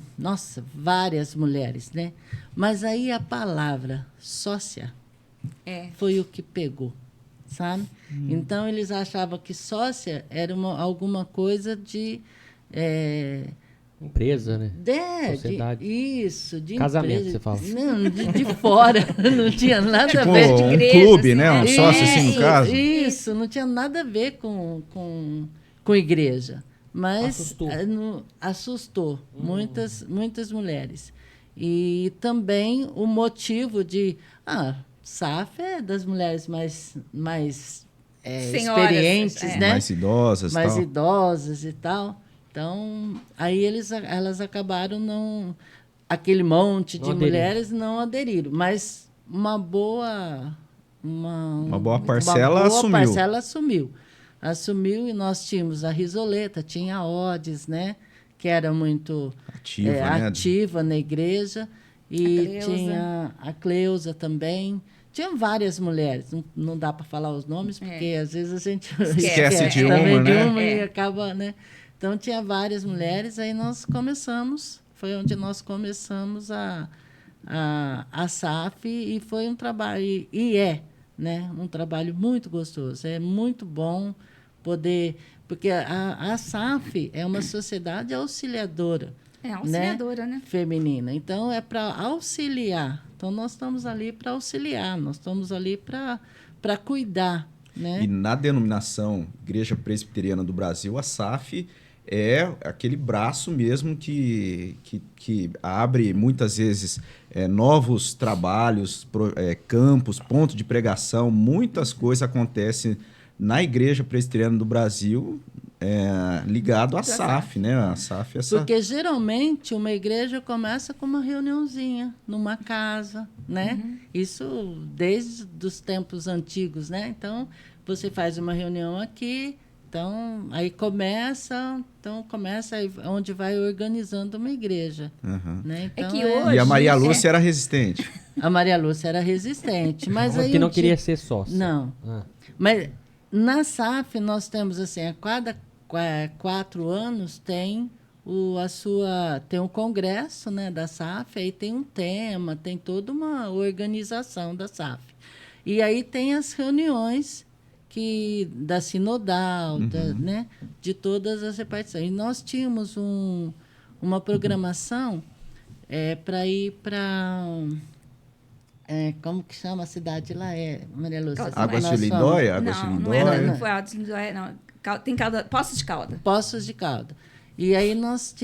várias mulheres, né? Mas aí a palavra sócia foi o que pegou, sabe? Então, eles achavam que sócia era alguma coisa de... Empresa, né? Sociedade. De casamento, empresa. você fala. Não, de fora. Não tinha nada Tipo a ver. um igreja, clube, assim, né? Um sócio, assim, no caso. Isso, não tinha nada a ver com igreja. Mas assustou muitas mulheres. E também o motivo de... SAF é das mulheres mais Senhoras, experientes, né? Mais idosas e mais tal. idosas e tal. Então, aí elas acabaram aquele monte de mulheres não aderiram, mas uma boa parcela assumiu. Assumiu e nós tínhamos a Risoleta, tinha a Odes, né, que era muito ativa na igreja, e tinha a Cleusa também. Tinha várias mulheres, não dá para falar os nomes, porque às vezes a gente esquece de uma, né? E acaba, né? Então, tinha várias mulheres, aí foi onde nós começamos a SAF, e foi um trabalho, e né, um trabalho muito gostoso. É muito bom poder Porque a SAF é uma sociedade auxiliadora. É auxiliadora, né? Feminina. Então, é para auxiliar. Então, nós estamos ali para auxiliar, nós estamos ali para cuidar. Né? E na denominação Igreja Presbiteriana do Brasil, a SAF é aquele braço mesmo que abre, muitas vezes, novos trabalhos, campos, pontos de pregação. Muitas coisas acontecem na Igreja Presbiteriana do Brasil ligado à SAF, né? A SAF Porque geralmente uma igreja começa com uma reuniãozinha numa casa, né? Isso desde os tempos antigos, né? Então você faz uma reunião aqui, então aí começa aí onde vai organizando uma igreja, né? Então, que hoje e a Maria Lúcia era resistente. A Maria Lúcia era resistente, mas aí que não queria ser sócia. Não, mas na SAF nós temos assim, a cada 4 anos tem tem um congresso, né, da SAF, aí tem um tema, tem toda uma organização da SAF. E aí tem as reuniões da sinodal, né, de todas as repartições. E nós tínhamos uma programação para ir para... como que chama a cidade lá? Maria Lúcia? Águas de Lindóia? Não foi Águas de Lindóia, não. Tem Poços de Calda. Poços de Calda. E aí nós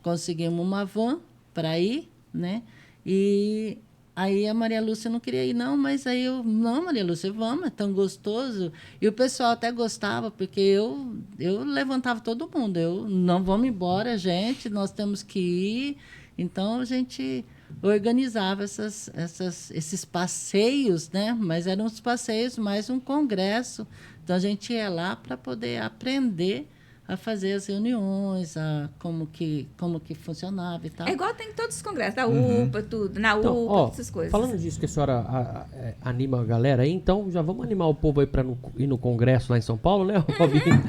conseguimos uma van para ir, né? E aí a Maria Lúcia não queria ir, não, mas aí não, Maria Lúcia, vamos, é tão gostoso. E o pessoal até gostava, porque eu levantava todo mundo. Não vamos embora, gente, nós temos que ir. Então a gente organizava esses passeios, né? Mas eram os passeios mais um congresso. Então a gente ia lá para poder aprender a fazer as reuniões, como que funcionava e tal. É igual tem em todos os congressos, da UPA, tudo, na Então, UPA, essas coisas. Falando disso que a senhora anima a galera aí, então já vamos animar o povo aí para ir no congresso lá em São Paulo, né, Robinho?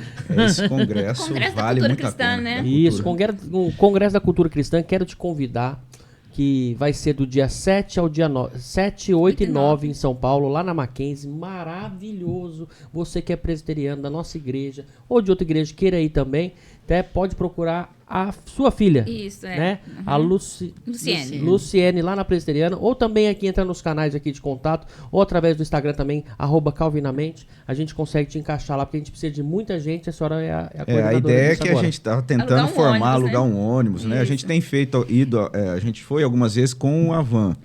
Esse congresso vale muito a pena. Né? Isso, o Congresso da Cultura Cristã, quero te convidar, que vai ser do dia 7 ao dia 9, 7, 8 e 9 em São Paulo, lá na Mackenzie, maravilhoso. Você que é presbiteriano da nossa igreja, ou de outra igreja, queira ir também, até pode procurar a sua filha. Isso, né? A Luciene, lá na Presbiteriana, ou também aqui entra nos canais aqui de contato, ou através do Instagram também, @calvinamente, a gente consegue te encaixar lá, porque a gente precisa de muita gente, a senhora é a coordenadora. A ideia é que agora. a gente está tentando alugar um ônibus, né? A gente tem a gente foi algumas vezes com a van.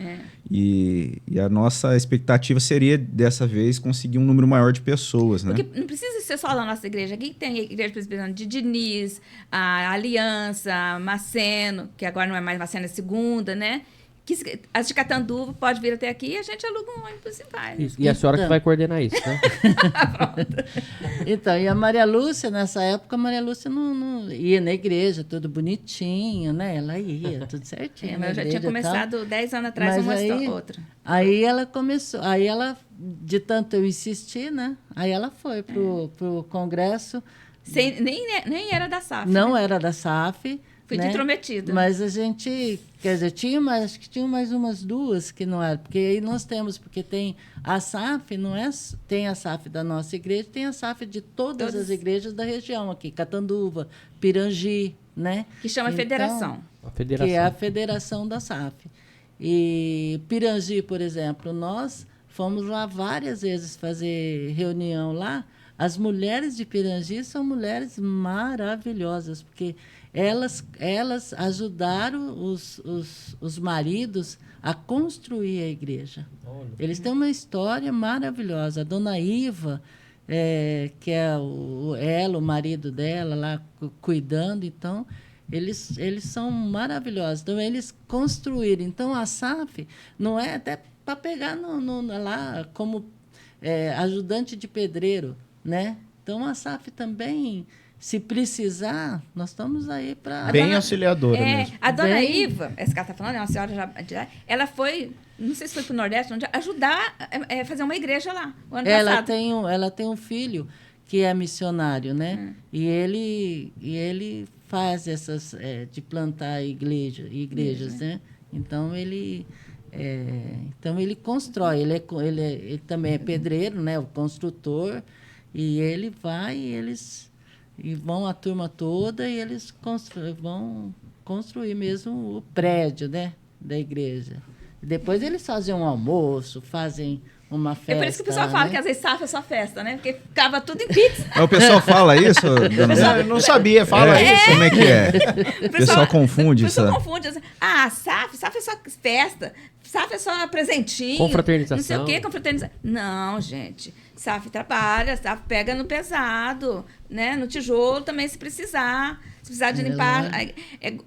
E a nossa expectativa seria, dessa vez, conseguir um número maior de pessoas, né? Porque não precisa ser só da nossa igreja. Aqui tem a igreja presbiteriana de Diniz, a Aliança, a Maceno, que agora não é mais Maceno, é segunda, né? As de Catanduva pode vir até aqui e a gente aluga um ônibus e vai. Isso. E a senhora que vai coordenar isso, né? Então, e a Maria Lúcia, nessa época, a Maria Lúcia não ia na igreja, tudo bonitinho, né? Ela ia, tudo certinho. Mas eu já tinha começado 10 anos atrás, outra. Aí ela começou, de tanto eu insistir, né? Aí ela foi pro congresso. Nem era da SAF. Não né? era da SAF. Fui de intrometida. Mas a gente, quer dizer, acho que tinha mais umas 2 que não eram. Porque aí nós temos, porque tem a SAF, tem a SAF da nossa igreja, tem a SAF de todas as igrejas da região aqui, Catanduva, Pirangi, né? Que chama Federação. A Federação. Que é a Federação da SAF. E Pirangi, por exemplo, nós fomos lá várias vezes fazer reunião lá. As mulheres de Pirangi são mulheres maravilhosas, porque elas ajudaram os maridos a construir a igreja. Olha. Eles têm uma história maravilhosa. A dona Iva, que é o marido dela lá cuidando, então, eles são maravilhosos. Então, eles construíram. Então, a SAF não é até para pegar lá como ajudante de pedreiro, né? Então, a SAF também... Se precisar, nós estamos aí para... Bem auxiliadora mesmo. A dona Iva, essa que ela está falando, é uma senhora já... Ela foi, não sei se foi para o Nordeste, ajudar a fazer uma igreja lá, o ano passado. Ela tem um filho que é missionário, né? E ele faz essas... de plantar igrejas, né? Então, ele constrói. Ele também é pedreiro, né? O construtor. E ele vai e eles... E vão a turma toda e eles vão construir mesmo o prédio, né, da igreja. Depois eles fazem um almoço, fazem uma festa. É por isso que o pessoal fala que às vezes SAF é só festa, né? Porque ficava tudo em pizza. O pessoal fala isso? Eu não sabia, fala isso. Como é que é? O pessoal confunde isso. O pessoal confunde. Assim, SAF é só festa. SAF é só presentinho. Confraternização. Não sei o quê, confraternização. Não, gente. SAF trabalha, SAF pega no pesado, né? No tijolo também, se precisar. Se precisar de limpar.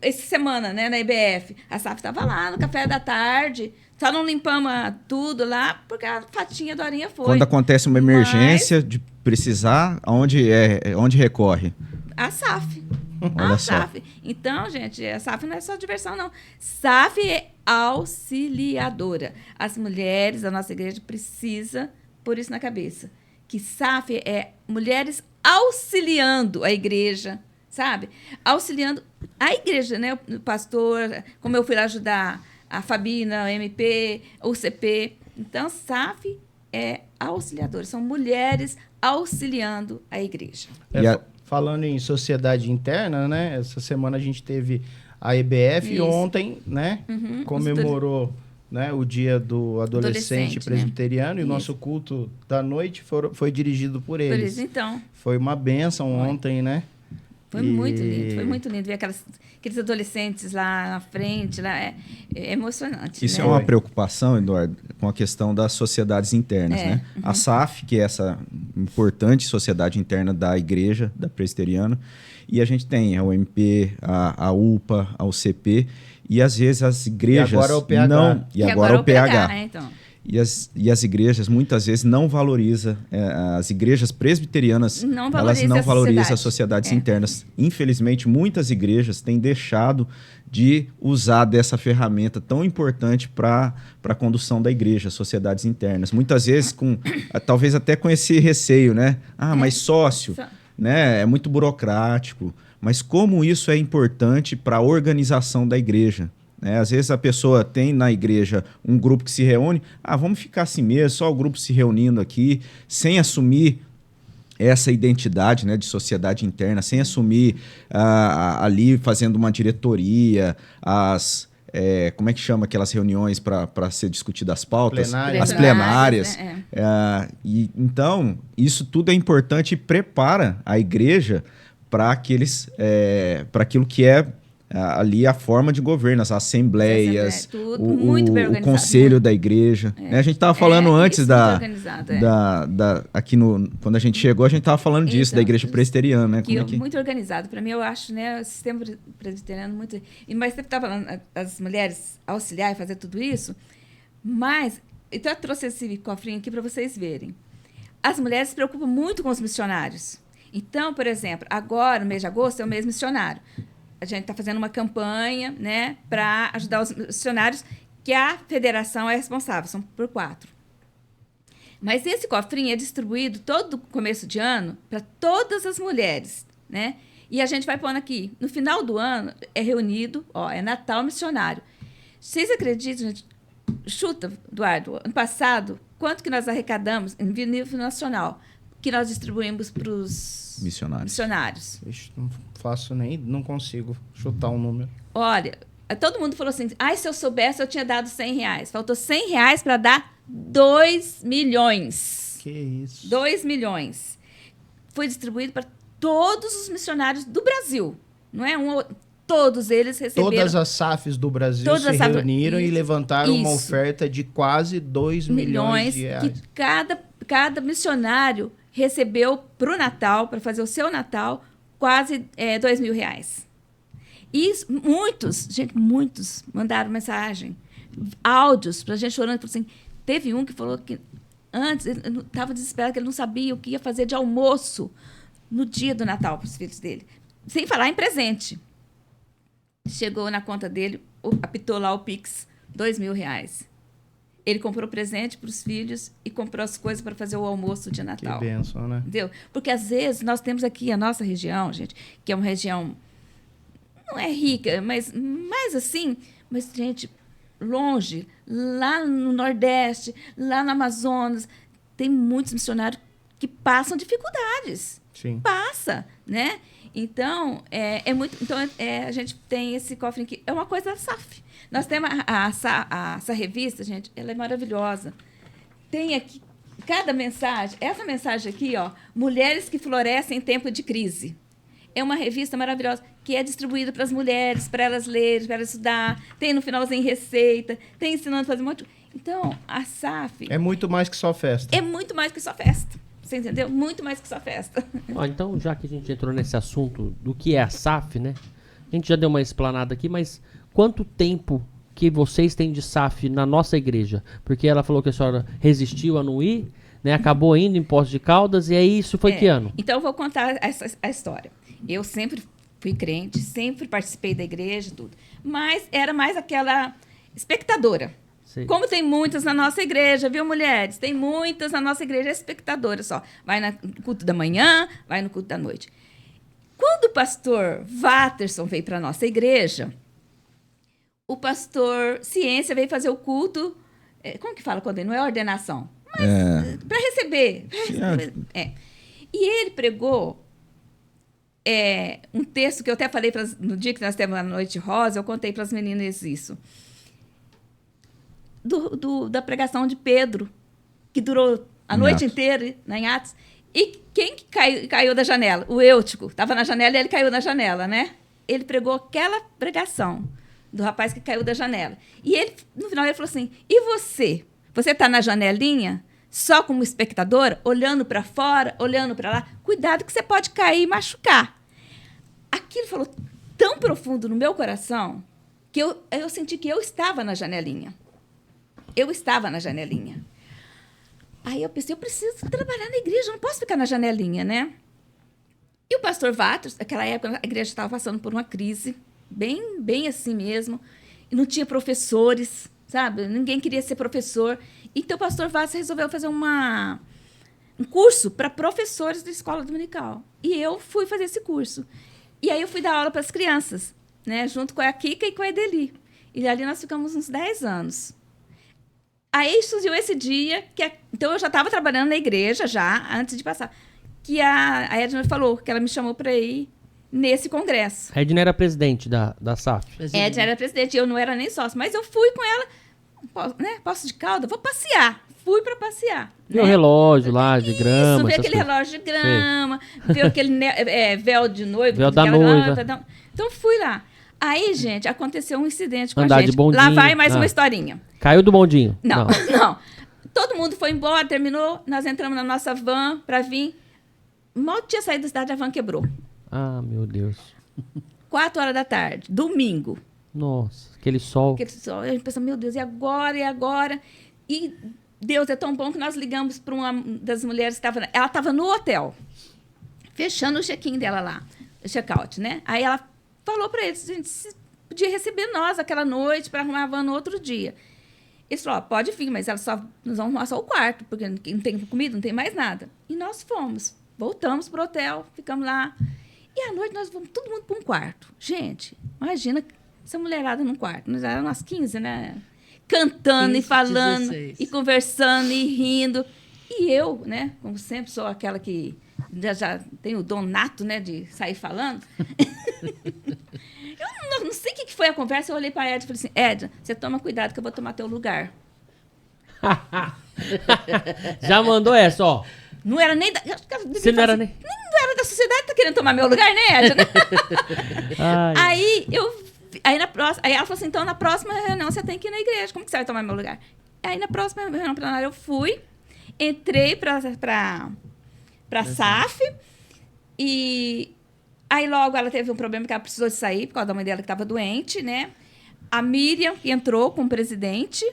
Essa semana, né, na IBF, a SAF estava lá no café da tarde. Só não limpamos tudo lá porque a fatinha do Arinha foi. Quando acontece uma emergência de precisar, onde recorre? A SAF. Olha só. SAF. Então, gente, a SAF não é só diversão, não. SAF é auxiliadora. As mulheres da nossa igreja precisam pôr isso na cabeça. Que SAF é mulheres auxiliando a igreja, sabe? Auxiliando a igreja, né? O pastor, como eu fui lá ajudar a Fabina, o MP, o CP. Então, SAF é auxiliadora. São mulheres auxiliando a igreja. Falando em sociedade interna, né? Essa semana a gente teve a EBF e ontem, né? Comemorou, né, o dia do adolescente presbiteriano, né? E o nosso culto da noite foi dirigido por eles. Por isso, então. Foi uma bênção ontem, né? Foi muito lindo ver aqueles adolescentes lá na frente, lá, é emocionante. Isso né? é uma preocupação, Eduardo, com a questão das sociedades internas, né? A SAF, que é essa importante sociedade interna da igreja, da presbiteriana, e a gente tem a UMP, a UPA, a UCP, e às vezes as igrejas... E agora é o PH. Não, e agora é o PH. Né, então. E as igrejas, muitas vezes, não valorizam, as igrejas presbiterianas, elas não valorizam as sociedades internas. Infelizmente, muitas igrejas têm deixado de usar dessa ferramenta tão importante para a condução da igreja, sociedades internas. Muitas vezes, talvez até com esse receio, né? Mas sócio, né? É muito burocrático. Mas como isso é importante para a organização da igreja? Às vezes a pessoa tem na igreja um grupo que se reúne, vamos ficar assim mesmo, só o grupo se reunindo aqui, sem assumir essa identidade, né, de sociedade interna, sem assumir ali fazendo uma diretoria, como é que chama aquelas reuniões para ser discutidas as pautas? As plenárias. Né? Então, isso tudo é importante e prepara a igreja para aquilo que é ali a forma de governo, as assembleias, o conselho da igreja. A gente estava falando antes quando a gente chegou, a gente estava falando disso, da igreja presbiteriana. Né? Muito organizado. Para mim, eu acho, né, o sistema presbiteriano muito... Mas você estava falando, as mulheres auxiliar e fazer tudo isso, mas... Então, eu trouxe esse cofrinho aqui para vocês verem. As mulheres se preocupam muito com os missionários. Então, por exemplo, agora, no mês de agosto, é o mês missionário. A gente está fazendo uma campanha, né, para ajudar os missionários, que a federação é responsável, são por 4. Mas esse cofrinho é distribuído todo começo de ano para todas as mulheres, né? E a gente vai pondo aqui, no final do ano, é reunido, é Natal Missionário. Vocês acreditam, gente? Chuta, Eduardo, ano passado, quanto que nós arrecadamos em nível nacional, que nós distribuímos para os missionários? Ixi, não consigo chutar um número. Olha, todo mundo falou assim, se eu soubesse, eu tinha dado R$100. Faltou R$100 para dar 2 milhões. Que isso? 2 milhões. Foi distribuído para todos os missionários do Brasil. Não é todos eles receberam. Todas as SAFs do Brasil se reuniram e levantaram uma oferta de quase 2 milhões de reais. Que cada missionário recebeu para o Natal, para fazer o seu Natal, quase R$2 mil. E muitos mandaram mensagem, áudios para a gente chorando. Assim, teve um que falou que antes ele estava desesperado, que ele não sabia o que ia fazer de almoço no dia do Natal para os filhos dele. Sem falar em presente. Chegou na conta dele, apitou lá o Pix, R$2 mil. Ele comprou presente para os filhos e comprou as coisas para fazer o almoço de Natal. Que bênção, né? Entendeu? Porque, às vezes, nós temos aqui a nossa região, gente, que é uma região... Não é rica, mas mais assim... Mas, gente, longe, lá no Nordeste, lá no Amazonas, tem muitos missionários que passam dificuldades. Sim. Passa, né? Então, a gente tem esse cofre aqui. É uma coisa da SAF. Nós temos essa revista, gente, ela é maravilhosa. Tem aqui cada mensagem. Essa mensagem aqui, ó, Mulheres que Florescem em Tempo de Crise. É uma revista maravilhosa que é distribuída para as mulheres, para elas lerem, para elas estudar. Tem no finalzinho receita, tem ensinando a fazer um monte de... Então, a SAF... É muito mais que só festa. É muito mais que só festa. Você entendeu? Muito mais que só festa. Ó, então, já que a gente entrou nesse assunto do que é a SAF, né? A gente já deu uma explanada aqui, mas quanto tempo que vocês têm de SAF na nossa igreja? Porque ela falou que a senhora resistiu a não ir, né? Acabou indo em Poços de Caldas, e aí isso foi que ano? Então, eu vou contar a história. Eu sempre fui crente, sempre participei da igreja, tudo. Mas era mais aquela espectadora. Sei. Como tem muitas na nossa igreja, viu, mulheres? Tem muitas na nossa igreja espectadoras só. Vai no culto da manhã, vai no culto da noite. Quando o pastor Watterson veio para a nossa igreja, o pastor Ciência veio fazer o culto... como que fala quando não é ordenação? Mas para receber. E ele pregou um texto que eu até falei no dia que nós temos a Noite Rosa, eu contei para as meninas isso. Da pregação de Pedro, que durou a noite inteira em Atos. E quem que caiu da janela? O Eutico. Estava na janela e ele caiu na janela, né? Ele pregou aquela pregação do rapaz que caiu da janela. E ele, no final, ele falou assim, e você? Você está na janelinha, só como espectadora, olhando para fora, olhando para lá? Cuidado que você pode cair e machucar. Aquilo falou tão profundo no meu coração que eu senti que eu estava na janelinha. Eu estava na janelinha. Aí eu pensei, eu preciso trabalhar na igreja, eu não posso ficar na janelinha, né? E o pastor Vatos, naquela época, a igreja estava passando por uma crise, bem assim mesmo, e não tinha professores, sabe? Ninguém queria ser professor. Então o pastor Vatos resolveu fazer um curso para professores da escola dominical. E eu fui fazer esse curso. E aí eu fui dar aula para as crianças, né? Junto com a Kika e com a Edeli. E ali nós ficamos uns 10 anos. Aí surgiu esse dia, então eu já estava trabalhando na igreja, já, antes de passar, que a Edna falou que ela me chamou para ir nesse congresso. A Edna era presidente da SAF. Edna era presidente, eu não era nem sócio, mas eu fui com ela, né, Poços de Caldas, vou passear. Fui para passear. Viu o relógio lá de grama. Isso, ver aquele relógio de grama, ver aquele véu de noiva. Véu da noiva. Então fui lá. Aí, gente, aconteceu um incidente com Andar a gente. De bondinho. Lá vai mais uma historinha. Caiu do bondinho. Não. Todo mundo foi embora, terminou. Nós entramos na nossa van para vir. Mal tinha saído da cidade, a van quebrou. Ah, meu Deus. 4 horas da tarde, domingo. Nossa, aquele sol. A gente pensou, meu Deus, e agora? E Deus é tão bom que nós ligamos para uma das mulheres que estava... Ela estava no hotel, fechando o check-in dela lá, o check-out, né? Aí ela falou para eles, a gente podia receber nós aquela noite para arrumar a van no outro dia. Eles falaram, pode vir, mas nós vamos arrumar só o quarto, porque não tem comida, não tem mais nada. E nós fomos, voltamos para o hotel, ficamos lá. E à noite nós fomos todo mundo para um quarto. Gente, imagina essa mulherada num quarto. Nós éramos umas 15, né? Cantando 15, e falando, 16. E conversando e rindo. E eu, né, como sempre, sou aquela que já tem o dom nato, né, de sair falando. Eu não sei o que foi a conversa, eu olhei para a Edna e falei assim, Edna, você toma cuidado que eu vou tomar teu lugar. Já mandou essa, ó. Não era nem da... Você não era nem... Não era da sociedade, tá querendo tomar meu lugar, né, Edna? Aí ela falou assim, então na próxima reunião você tem que ir na igreja, como que você vai tomar meu lugar? Aí na próxima reunião plenária eu fui, entrei para SAF e aí logo ela teve um problema que ela precisou de sair por causa da mãe dela que estava doente, né? A Miriam entrou como presidente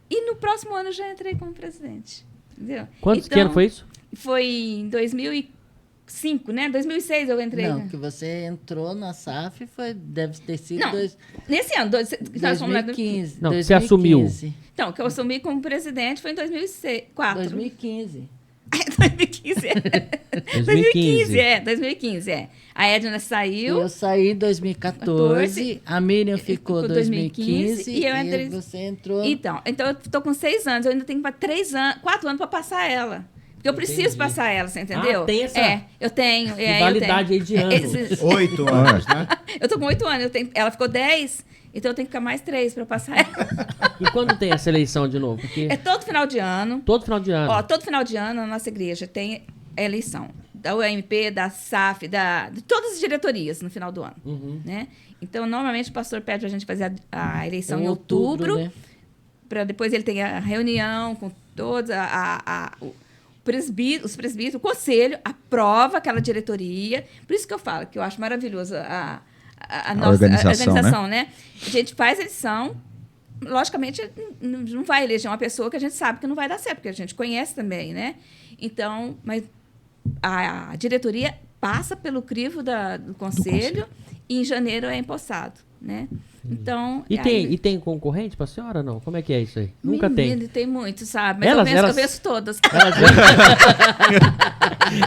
e no próximo ano eu já entrei como presidente. Entendeu? Que ano foi isso? Foi em 2005, né? 2006 eu entrei. Não, que você entrou na SAF deve ter sido... Não, nesse ano, 2015. Não, você assumiu. Então, que eu assumi como presidente foi em 2004. 2015. 2015, 2015, A Edna saiu. Eu saí em 2014, a Miriam ficou em 2015 e eu entrei. E você entrou... Então eu estou com 6 anos, eu ainda tenho 4 anos para passar ela. Porque eu preciso passar ela, você entendeu? Ah, tem essa eu tenho. validade aí de anos. 8 anos, né? Eu tô com 8 anos, ela ficou 10, então eu tenho que ficar mais 3 para passar ela. E quando tem essa eleição de novo? Porque É todo final de ano. todo final de ano. Ó, todo final de ano, na nossa igreja tem a eleição da UMP, da SAF, de todas as diretorias no final do ano. Né? Então, normalmente, o pastor pede para a gente fazer a eleição em outubro, né? para depois ele ter a reunião com todos, os presbíteros, o conselho, aprova aquela diretoria. Por isso que eu falo que eu acho maravilhoso a nossa organização, né? A gente faz eleição. Logicamente, não vai eleger uma pessoa que a gente sabe que não vai dar certo, porque a gente conhece também, né? Então, mas a diretoria passa pelo crivo do conselho e em janeiro é empossado, né? Então... E tem concorrente para a senhora, não? Como é que é isso aí? Nunca tem. Tem muito, sabe? Mas eu venço todas.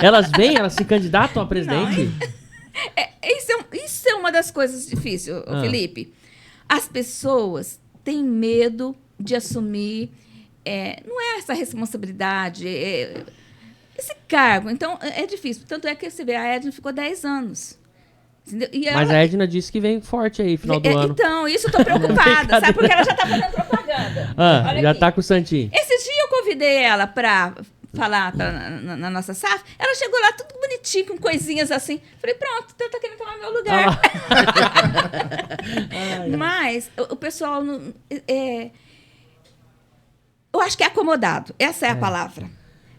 Elas se candidatam a presidente? Isso é uma das coisas difíceis, Felipe. As pessoas têm medo de assumir, não é essa responsabilidade, esse cargo. Então, é difícil. Tanto é que você vê, a Edna ficou 10 anos. Mas a Edna disse que vem forte aí, final do ano. Então, isso eu tô preocupada, sabe? Porque ela já tá fazendo propaganda. Já tá com o Santinho. Esse dia eu convidei ela para falar na nossa SAF, ela chegou lá tudo bonitinho, com coisinhas assim. Falei, pronto, você tá querendo tomar meu lugar. Mas o pessoal... eu acho que é acomodado. Essa é a palavra.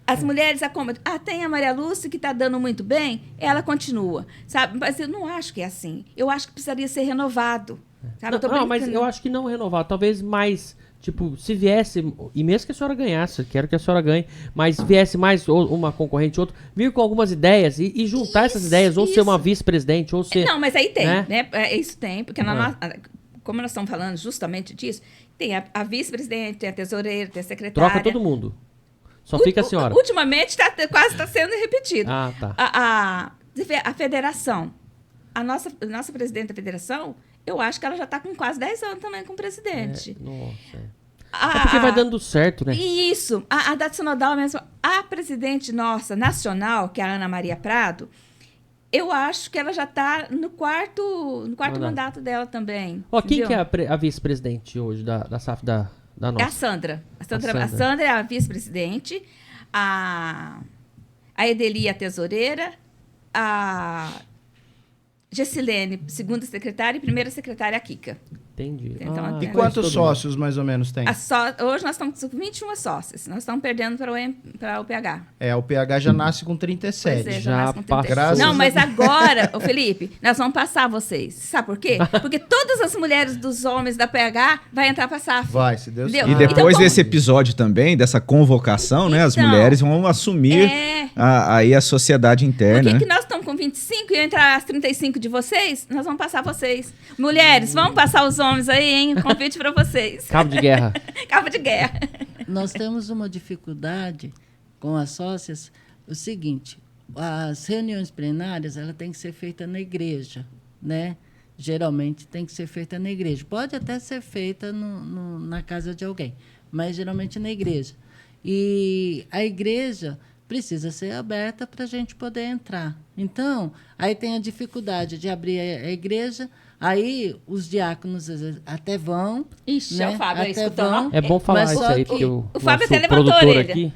As mulheres acomodam. Tem a Maria Lúcia que está dando muito bem, ela continua. Sabe? Mas eu não acho que é assim. Eu acho que precisaria ser renovado. Sabe? Mas eu acho que não renovado. Talvez mais... Tipo, se viesse, e mesmo que a senhora ganhasse, quero que a senhora ganhe, mas viesse mais uma concorrente, outro, vir com algumas ideias e juntar essas ideias, ou ser uma vice-presidente, ou ser... Não, mas aí tem, né? Isso tem, porque como nós estamos falando justamente disso, tem a vice-presidente, tem a tesoureira, tem a secretária. Troca todo mundo. Só fica a senhora. Ultimamente quase está sendo repetido. Tá. A federação, a nossa presidente da federação, eu acho que ela já está com quase 10 anos também com o presidente. É porque vai dando certo, né? Isso. A da Sinodal mesmo. A presidente nossa, nacional, que é a Ana Maria Prado, eu acho que ela já está no quarto mandato dela também. Quem que é a vice-presidente hoje da SAF da nossa? É a Sandra. A Sandra é a vice-presidente. A Edeli, a tesoureira. A Gessilene, segunda secretária, e primeira secretária, a Kika. Entendi. E quantos sócios, mais ou menos, tem? Hoje nós estamos com 21 sócios. Nós estamos perdendo para o PH. O PH já nasce com 37. Pois já nasce com 37. Graças Não, mas agora, Felipe, nós vamos passar vocês. Sabe por quê? Porque todas as mulheres dos homens da PH vão entrar para a SAF. Vai, se Deus quiser. E depois desse episódio também, dessa convocação, né? As mulheres vão assumir aí a sociedade interna. Por que nós estamos com 25 e entrar as 35 de vocês? Nós vamos passar vocês. Mulheres, vamos passar os homens aí, hein? Convite para vocês. Cabo de guerra. Cabo de guerra. Nós temos uma dificuldade com as sócias, o seguinte, as reuniões plenárias, ela tem que ser feita na igreja, né? Geralmente tem que ser feita na igreja. Pode até ser feita na casa de alguém, mas geralmente na igreja. E a igreja precisa ser aberta para a gente poder entrar. Então, aí tem a dificuldade de abrir a igreja, aí os diáconos até vão. Ixi, né? o Fábio até escutou. É bom falar isso aí, porque o Fábio até levantou a produtor orelha. aqui...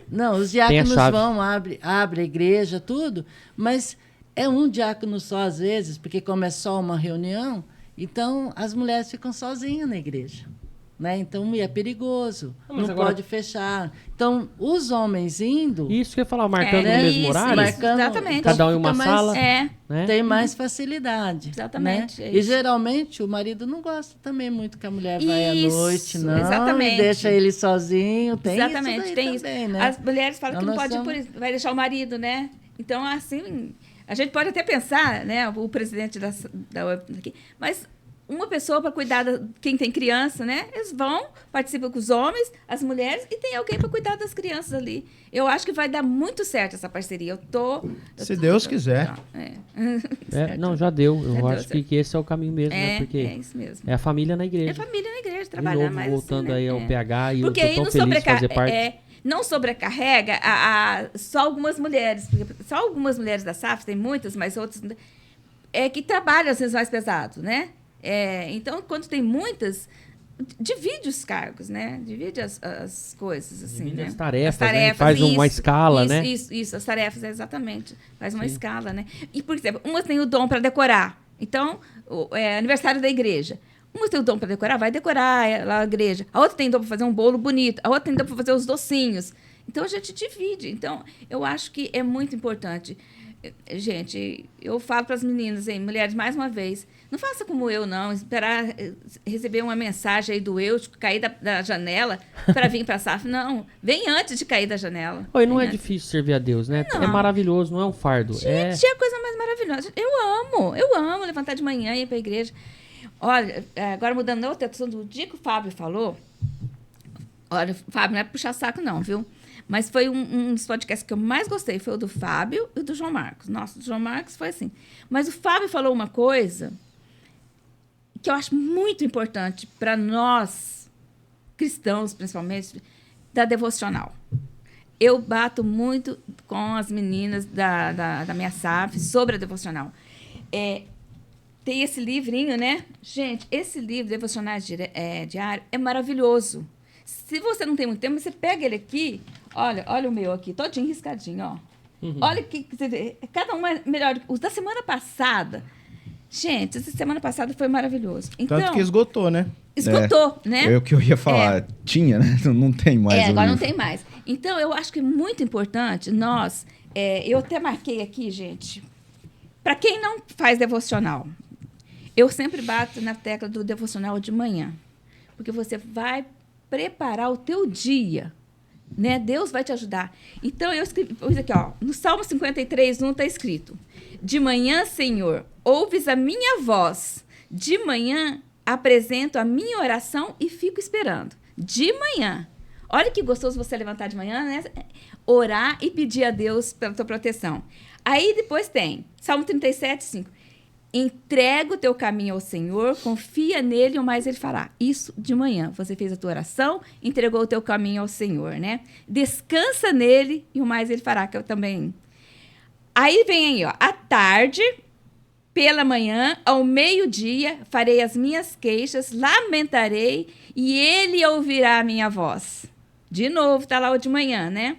Não, os diáconos vão, abre a igreja, tudo, mas é um diácono só às vezes, porque como é só uma reunião, então as mulheres ficam sozinhas na igreja. Né? Então é perigoso, não pode fechar. Então, os homens indo... Isso que eu ia falar, marcando no mesmo horário. Exatamente. Cada um em uma sala. Né? Tem mais facilidade. Exatamente. Né? E geralmente o marido não gosta também muito que a mulher vai à noite, não. Exatamente. E deixa ele sozinho. Tem exatamente, isso tem também, isso. Né? As mulheres falam que não pode ir por isso, vai deixar o marido, né? Então, assim, a gente pode até pensar, né? O presidente da aqui, mas uma pessoa para cuidar de quem tem criança, né? Eles vão, participam com os homens, as mulheres, e tem alguém para cuidar das crianças ali. Eu acho que vai dar muito certo essa parceria. Se Deus quiser. Não, já deu. Eu acho que esse é o caminho mesmo, né? Porque é isso mesmo. é a família na igreja. É a família na igreja, trabalhar de novo, mais. voltando assim, aí ao PH, e eu tô aí tão feliz de fazer parte. não sobrecarrega só algumas mulheres. Porque só algumas mulheres da SAF, tem muitas, mas outras que trabalham às vezes mais pesado, né? Então, quando tem muitas, divide os cargos, né? Divide as coisas, assim, divide né? as tarefas, né? Faz uma escala, né? Isso, as tarefas, exatamente. Faz uma escala, né? E, por exemplo, umas têm o dom para decorar. Então, aniversário da igreja. Uma tem o dom para decorar, vai decorar lá a igreja. A outra tem dom para fazer um bolo bonito. A outra tem dom para fazer os docinhos. Então, a gente divide. Então, eu acho que é muito importante. Gente, eu falo para as meninas, mulheres, mais uma vez, não faça como eu, não. Esperar receber uma mensagem aí do eu, cair da janela para vir para a SAF. Não, vem antes de cair da janela. Oi, não é difícil servir a Deus, né? Não. É maravilhoso, não é um fardo. Gente, é a coisa mais maravilhosa. Eu amo levantar de manhã e ir para a igreja. Olha, agora mudando outra atenção do dia que o Fábio falou. Olha, Fábio, não é puxar saco, não, viu? Mas foi um dos podcasts que eu mais gostei. Foi o do Fábio e o do João Marcos. Nossa, o do João Marcos foi assim. Mas o Fábio falou uma coisa que eu acho muito importante para nós, cristãos, principalmente, da devocional. Eu bato muito com as meninas da minha SAF sobre a devocional. Tem esse livrinho, né? Gente, esse livro, Devocionais Diário, é maravilhoso. Se você não tem muito tempo, você pega ele aqui. Olha o meu aqui, todinho riscadinho, ó. Uhum. Olha que você vê. Cada um é melhor. Os da semana passada. Gente, essa semana passada foi maravilhoso. Então, tanto que esgotou, né? Esgotou, né? É o que eu ia falar. Tinha, né? Não tem mais. Agora não tem mais. Então, eu acho que é muito importante nós... eu até marquei aqui, gente. Para quem não faz devocional, eu sempre bato na tecla do devocional de manhã. Porque você vai preparar o teu dia, né? Deus vai te ajudar. Então, eu escrevi, pus aqui, ó, no Salmo 53:1 está escrito: de manhã, Senhor, ouves a minha voz. De manhã, apresento a minha oração e fico esperando. De manhã. Olha que gostoso você levantar de manhã, né? Orar e pedir a Deus pela tua proteção. Aí, depois tem Salmo 37:5. Entrega o teu caminho ao Senhor, confia nele e o mais ele fará. Isso de manhã. Você fez a tua oração, entregou o teu caminho ao Senhor, né? Descansa nele e o mais ele fará, que eu também. Aí vem aí, ó. À tarde, pela manhã, ao meio-dia, farei as minhas queixas, lamentarei e ele ouvirá a minha voz. De novo, tá lá o de manhã, né?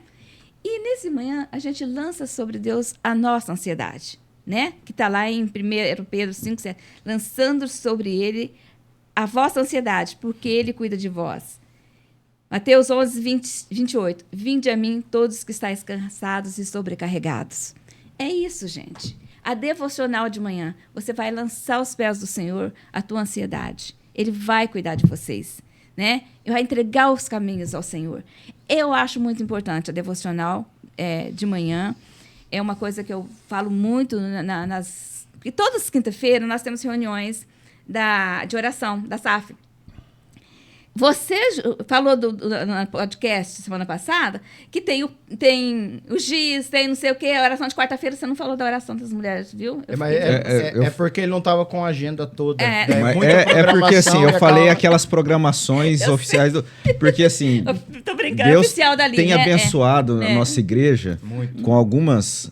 E nesse manhã, a gente lança sobre Deus a nossa ansiedade, né? Que está lá em 1 Pedro 5,7. Lançando sobre ele a vossa ansiedade, porque ele cuida de vós. Mateus 11:28. Vinde a mim todos que estáis cansados e sobrecarregados. É isso, gente. A devocional de manhã. Você vai lançar aos pés do Senhor a tua ansiedade. Ele vai cuidar de vocês, né? E vai entregar os caminhos ao Senhor. Eu acho muito importante a devocional de manhã. É uma coisa que eu falo muito porque todas as quinta-feiras nós temos reuniões de oração, da SAF. Você falou no podcast semana passada que tem o GIS, tem não sei o quê, a oração de quarta-feira. Você não falou da oração das mulheres, viu? É porque ele não estava com a agenda toda. Porque assim, eu falei aquelas programações oficiais. Porque assim, tô brincando, Deus oficial dali, tem abençoado a nossa igreja muito. com algumas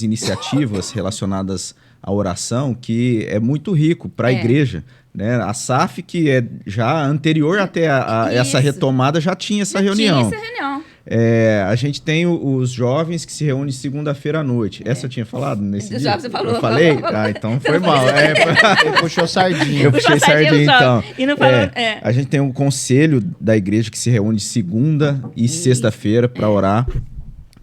iniciativas relacionadas à oração que é muito rico para a igreja. Né? A SAF, que é já anterior até essa retomada, já tinha essa reunião. A gente tem os jovens que se reúnem segunda-feira à noite. Essa eu tinha falado nesse dia? Já você falou. Eu falei? Então foi mal. Ele puxou sardinha. Eu puxei sardinha, então. E não falou, A gente tem um conselho da igreja que se reúne segunda e sexta-feira para orar.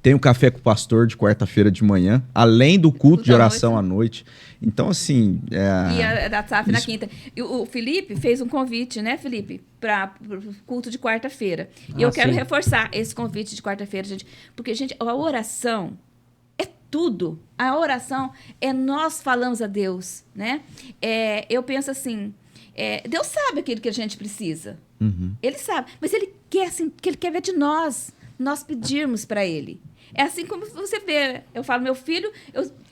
Tem o café com o pastor de quarta-feira de manhã, além do culto de oração à noite. Então, assim... E a da SAF na quinta. E o Felipe fez um convite, né, Felipe? Para o culto de quarta-feira. E eu quero reforçar esse convite de quarta-feira, gente. Porque, gente, a oração é tudo. A oração é nós falamos a Deus, né? Eu penso assim, Deus sabe aquilo que a gente precisa. Uhum. Ele sabe. Mas ele quer, assim, que ele quer ver de nós pedirmos para ele. É assim como você vê. Eu falo, meu filho,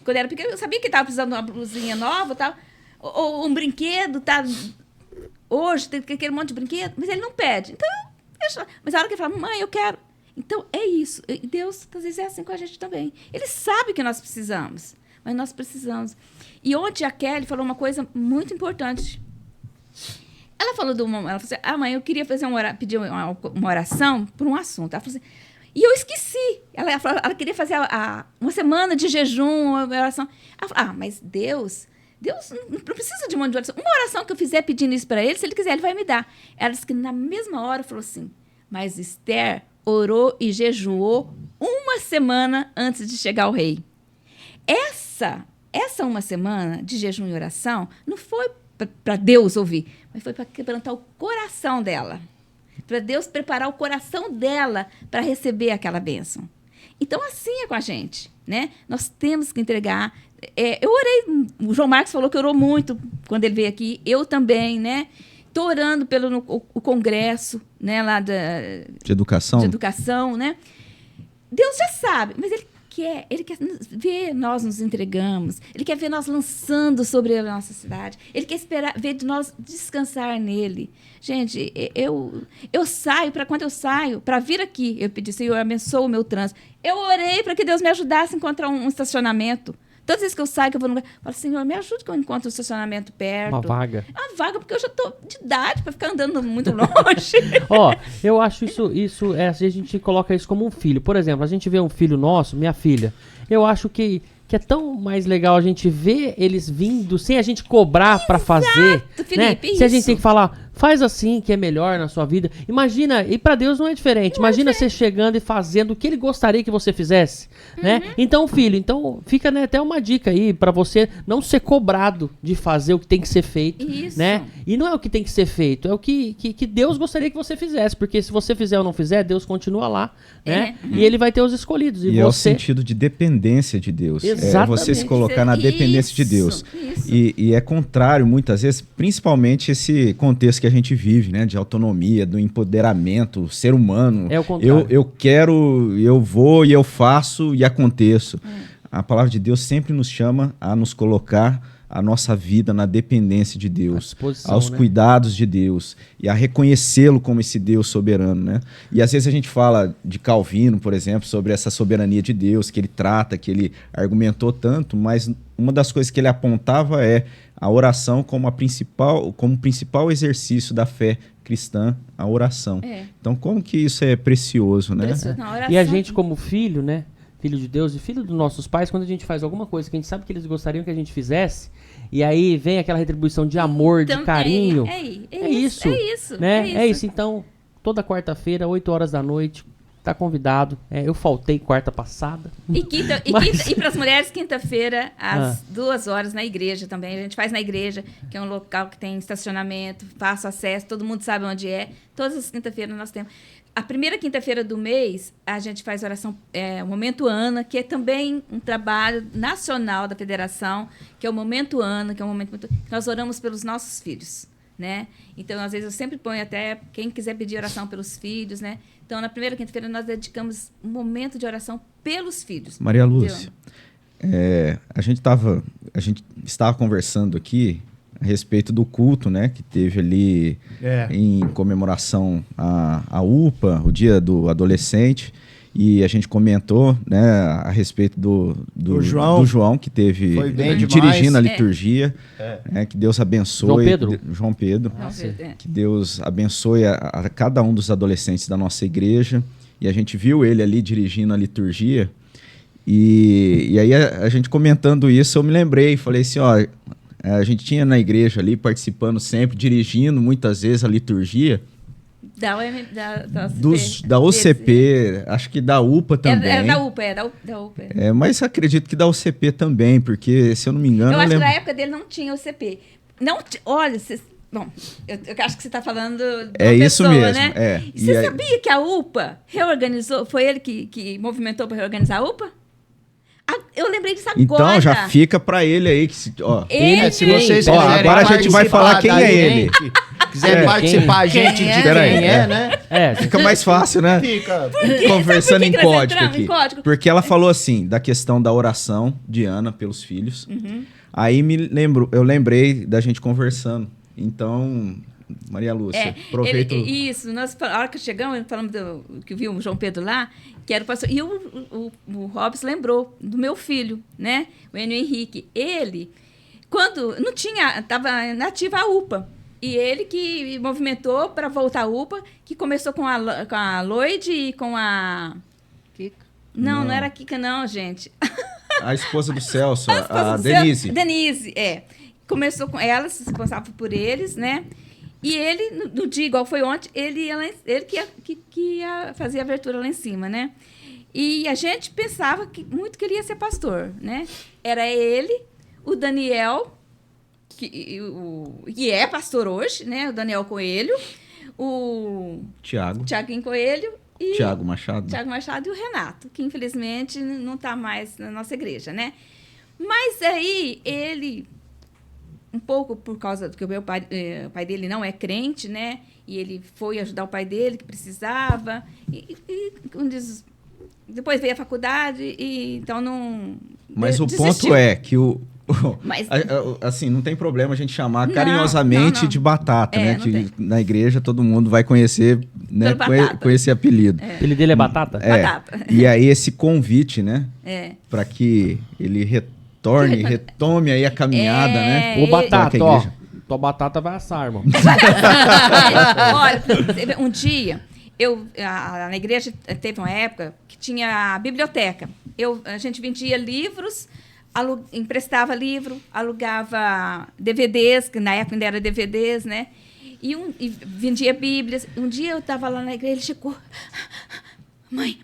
quando era pequeno, eu sabia que estava precisando de uma blusinha nova, tal, ou um brinquedo, tá? Hoje tem aquele monte de brinquedo, mas ele não pede. Então, mas a hora que ele fala, mãe, eu quero. Então, é isso. E Deus, às vezes, é assim com a gente também. Ele sabe que nós precisamos, mas nós precisamos. E ontem a Kelly falou uma coisa muito importante. Ela falou ela falou assim, mãe, eu queria pedir uma oração por um assunto. Ela falou assim, e eu esqueci. Ela queria fazer uma semana de jejum, uma oração. Ela falou, mas Deus não precisa de um monte de oração. Uma oração que eu fizer pedindo isso para ele, se ele quiser, ele vai me dar. Ela disse que na mesma hora falou assim, mas Esther orou e jejuou uma semana antes de chegar ao rei. Essa uma semana de jejum e oração não foi para Deus ouvir, mas foi para quebrantar o coração dela. Para Deus preparar o coração dela para receber aquela bênção. Então, assim é com a gente, né? Nós temos que entregar. Eu orei, o João Marcos falou que orou muito quando ele veio aqui, eu também, né? Estou orando pelo o congresso, né, lá de educação, né? Deus já sabe, mas ele quer ver nós nos entregamos, ele quer ver nós lançando sobre a nossa cidade, ele quer ver de nós descansar nele. Gente, eu saio, quando eu saio, para vir aqui, eu pedi, Senhor, abençoa o meu trânsito. Eu orei para que Deus me ajudasse a encontrar um estacionamento. Todas as vezes que eu saio, que eu vou no lugar, eu falo, Senhor, me ajude que eu encontre um estacionamento perto. Uma vaga. Uma vaga, porque eu já estou de idade para ficar andando muito longe. Eu acho isso a gente coloca isso como um filho. Por exemplo, a gente vê um filho nosso, minha filha, eu acho que é tão mais legal a gente ver eles vindo sem a gente cobrar para fazer, Felipe, né? Se a gente tem que falar, faz assim que é melhor na sua vida. Imagina, e para Deus não é diferente. Imagina você chegando e fazendo o que ele gostaria que você fizesse, né? Então, filho, fica, né, até uma dica aí para você não ser cobrado de fazer o que tem que ser feito, né? E não é o que tem que ser feito, é o que Deus gostaria que você fizesse, porque se você fizer ou não fizer, Deus continua lá, né? E ele vai ter os escolhidos. E é o sentido de dependência de Deus. É você se colocar na dependência de Deus. E é contrário, muitas vezes, principalmente esse contexto que a gente vive, né? De autonomia, do empoderamento, ser humano. É o contrário. Eu quero, eu vou e eu faço e aconteço. A palavra de Deus sempre nos chama a nos colocar a nossa vida na dependência de Deus, aos cuidados de Deus e a reconhecê-lo como esse Deus soberano, né? E às vezes a gente fala de Calvino, por exemplo, sobre essa soberania de Deus, que ele trata, que ele argumentou tanto, mas uma das coisas que ele apontava é a oração como principal exercício da fé cristã, a oração. Então, como que isso é precioso, né? E a gente como filho, né? Filho de Deus e filho dos nossos pais, quando a gente faz alguma coisa que a gente sabe que eles gostariam que a gente fizesse, e aí vem aquela retribuição de amor, de carinho. É isso. Né? É isso. Então, toda quarta-feira, 8 horas da noite, tá convidado. Eu faltei quarta passada. E para as mulheres, quinta-feira, às 2 horas, na igreja também. A gente faz na igreja, que é um local que tem estacionamento, fácil acesso, todo mundo sabe onde é. Todas as quinta-feiras nós temos. A primeira quinta-feira do mês, a gente faz oração, o Momento Ana, que é também um trabalho nacional da federação, que é o Momento Ana, que é um momento muito... Nós oramos pelos nossos filhos, né? Então, às vezes, eu sempre ponho até quem quiser pedir oração pelos filhos, né? Então, na primeira quinta-feira, nós dedicamos um momento de oração pelos filhos. Maria Lúcia, a gente estava conversando aqui a respeito do culto, né, que teve ali em comemoração à UPA, o Dia do Adolescente, e a gente comentou, né, a respeito do João, que teve dirigindo a liturgia, que Deus abençoe. João Pedro. Que Deus abençoe a cada um dos adolescentes da nossa igreja, e a gente viu ele ali dirigindo a liturgia, e aí a gente comentando isso, eu me lembrei, falei assim, a gente tinha na igreja ali, participando sempre, dirigindo muitas vezes a liturgia. Da OCP, acho que da UPA também. Da UPA. Mas acredito que da OCP também, porque, se eu não me engano... Eu acho que na época dele não tinha OCP. Olha, bom, eu acho que você está falando de uma isso pessoa, mesmo, né? Você sabia que a UPA reorganizou, foi ele que movimentou para reorganizar a UPA? Eu lembrei disso agora. Então, já fica pra ele aí. Se vocês quiserem agora a gente vai falar quem é ele. Quiser participar, a gente de quem é, né? Fica mais fácil, né? Fica. Conversando em código aqui. Porque ela falou assim, da questão da oração de Ana pelos filhos. Aí eu lembrei da gente conversando. Então, Maria Lúcia, aproveita. Isso, a hora que chegamos, falamos que viu o João Pedro lá, que era o pastor. E o Robson lembrou do meu filho, né? O Enio Henrique. Ele, quando não tinha, estava nativa a UPA. E ele que movimentou para voltar à UPA, que começou com a Lloyd e com a... Kika? Não era a Kika, não, gente. A esposa do Celso, a Denise. Denise, começou com elas, se responsável por eles, né? E ele, no dia igual foi ontem, ele que ia fazer a abertura lá em cima, né? E a gente pensava muito que ele ia ser pastor, né? Era ele, o Daniel, que é pastor hoje, né? O Daniel Coelho, o Tiaguinho Coelho e Tiago Machado e o Renato, que infelizmente não está mais na nossa igreja, né? Mas aí ele, um pouco por causa do que o pai dele não é crente, né? E ele foi ajudar o pai dele, que precisava. Depois veio a faculdade, e então não... Mas o desistiu. ponto é que assim, não tem problema a gente chamar carinhosamente de Batata, né? Que na igreja todo mundo vai conhecer, né, com esse apelido. O apelido dele é Batata? Batata. E aí esse convite, né? Para que ele retome aí a caminhada, né? Ô, Batata, tua batata vai assar, irmão. Olha, um dia, na igreja teve uma época que tinha a biblioteca. A gente vendia livros, emprestava livro, alugava DVDs, que na época ainda era DVDs, né? E vendia bíblias. Um dia eu estava lá na igreja, ele chegou... Mãe,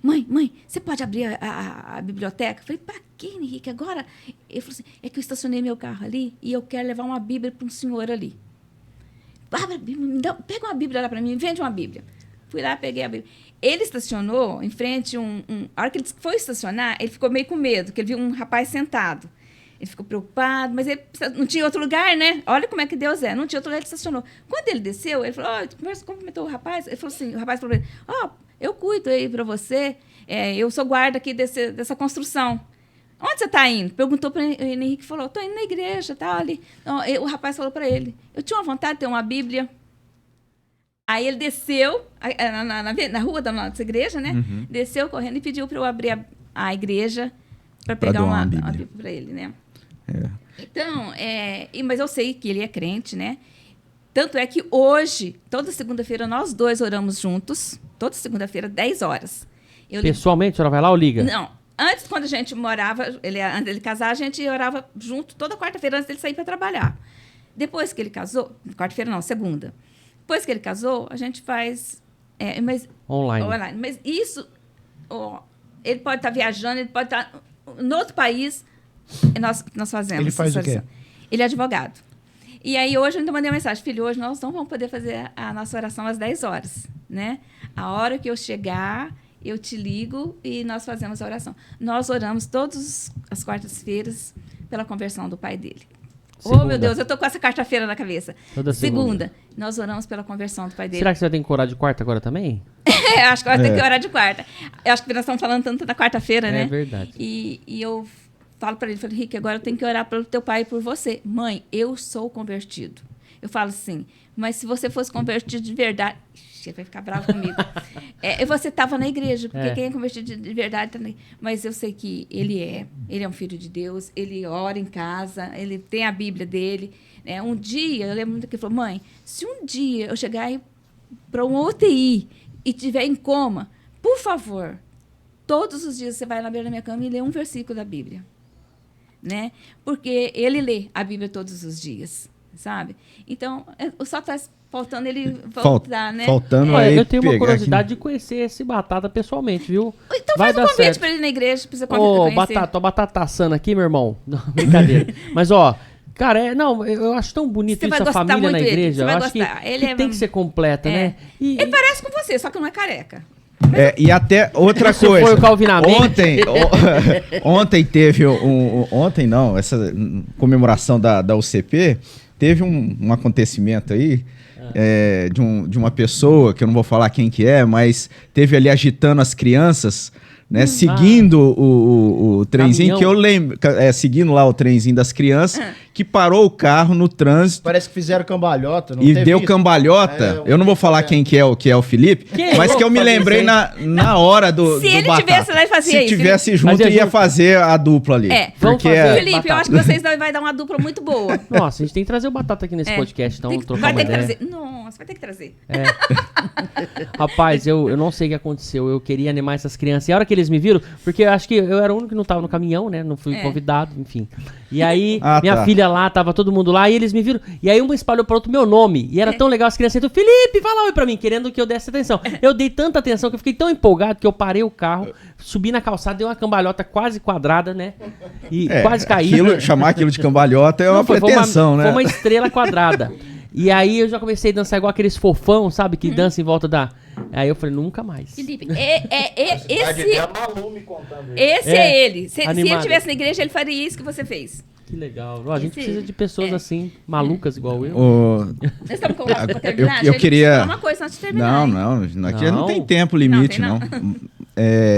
você pode abrir a biblioteca? Eu falei, para quê, Henrique? Agora? Ele falou assim, é que eu estacionei meu carro ali e eu quero levar uma Bíblia para um senhor ali. Pega uma Bíblia lá para mim, vende uma Bíblia. Fui lá, peguei a Bíblia. Ele estacionou em frente a hora que ele foi estacionar, ele ficou meio com medo, porque ele viu um rapaz sentado. Ele ficou preocupado, mas ele não tinha outro lugar, né? Olha como é que Deus é. Não tinha outro lugar, ele estacionou. Quando ele desceu, ele falou, cumprimentou o rapaz. Ele falou assim, o rapaz falou, eu cuido aí para você, eu sou guarda aqui dessa construção. Onde você está indo? Perguntou para o Henrique, falou, estou indo na igreja, tá ali. Então, o rapaz falou para ele, eu tinha uma vontade de ter uma Bíblia. Aí ele desceu na rua da nossa igreja, né? Uhum. Desceu correndo e pediu para eu abrir a igreja para pegar uma Bíblia para ele, né? Então, mas eu sei que ele é crente, né? Tanto é que hoje, toda segunda-feira, nós dois oramos juntos. Toda segunda-feira, 10 horas. Pessoalmente, a senhora vai lá ou liga? Não. Antes, quando a gente morava, antes dele casar, a gente orava junto toda quarta-feira antes dele sair para trabalhar. Depois que ele casou, quarta-feira não, segunda. Depois que ele casou, a gente faz... Online. Mas isso, ele pode estar viajando, ele pode estar em outro país, e nós fazemos. Ele faz o quê? Ele é advogado. E aí, hoje, eu ainda mandei uma mensagem. Filho, hoje nós não vamos poder fazer a nossa oração às 10 horas, né? A hora que eu chegar, eu te ligo e nós fazemos a oração. Nós oramos todas as quartas-feiras pela conversão do pai dele. Segunda. Oh, meu Deus, eu estou com essa quarta-feira na cabeça. Toda segunda. Nós oramos pela conversão do pai dele. Será que você vai ter que orar de quarta agora também? Acho que vai ter que orar de quarta. Eu acho que nós estamos falando tanto da quarta-feira, né? É verdade. E eu falo para ele, Henrique, agora eu tenho que orar pelo teu pai e por você. Mãe, eu sou convertido. Eu falo assim, mas se você fosse convertido de verdade... Ixi, ele vai ficar bravo comigo. Você estava na igreja, porque quem é convertido de verdade também. Mas eu sei que ele é um filho de Deus, ele ora em casa, ele tem a Bíblia dele. Um dia, eu lembro muito que ele falou, mãe, se um dia eu chegar para um UTI e estiver em coma, por favor, todos os dias você vai na beira da minha cama e lê um versículo da Bíblia. Né? Porque ele lê a Bíblia todos os dias, sabe? Então, só está faltando ele voltar, né? Faltando aí. Eu tenho uma curiosidade de conhecer esse Batata pessoalmente, viu? Então faz um convite para ele na igreja, para você conhecer. Batata, Batata assando aqui, meu irmão. Não, brincadeira. Mas, cara, eu acho tão bonito isso, a família na igreja. Eu acho que tem que ser completa, né? Ele parece com você, só que não é careca. E até outra coisa. Foi o calvinamento. Ontem teve ontem não, essa comemoração da UCP, teve um acontecimento aí de uma pessoa, que eu não vou falar quem que é, mas teve ali agitando as crianças né? Seguindo o trenzinho, Caminhão. que eu lembro, seguindo lá o trenzinho das crianças, que parou o carro no trânsito Parece que fizeram cambalhota. Não e teve deu isso? cambalhota. É, eu não vou falar quem que é o Felipe, mas que eu me louco lembrei fazer na hora do Se ele Batata. tivesse lá, ele fazia Se isso. tivesse junto, Fazia ia junto. fazer a dupla ali. É. Vamos Porque fazer. Felipe, eu Batata. acho que vocês dois vai dar uma dupla muito boa. Nossa, a gente tem que trazer o Batata aqui nesse É. podcast, então Tem que- trocar vai uma ter que ideia. trazer. Nossa, vai ter que trazer. Rapaz, eu não sei o que aconteceu. Eu queria animar essas crianças. E a hora que eles me viram, porque eu acho que eu era o único que não tava no caminhão, né? Não fui É. convidado, enfim. E aí, Ah, minha tá. filha lá, tava todo mundo lá, e eles me viram. E aí, uma espalhou para outro meu nome. E era tão legal as crianças. Felipe, fala oi pra mim, querendo que eu desse atenção. Eu dei tanta atenção que eu fiquei tão empolgado que eu parei o carro, subi na calçada, dei uma cambalhota quase quadrada, né? E quase caí. Chamar aquilo de cambalhota é uma Não, foi pretensão, né? Foi uma estrela quadrada. E aí eu já comecei a dançar igual aqueles fofão, sabe? Que dança em volta da... Aí eu falei, nunca mais. Felipe, contando esse É, é ele. Se ele animado. estivesse na igreja, ele faria isso que você fez. Que legal. Ó, a gente Esse- precisa de pessoas é. assim, malucas igual eu. O- Nós estamos com pra eu terminar? Gente, queria- falar uma coisa antes de terminar. Não, hein? não. Aqui não Não. tem tempo limite, Não, não. tem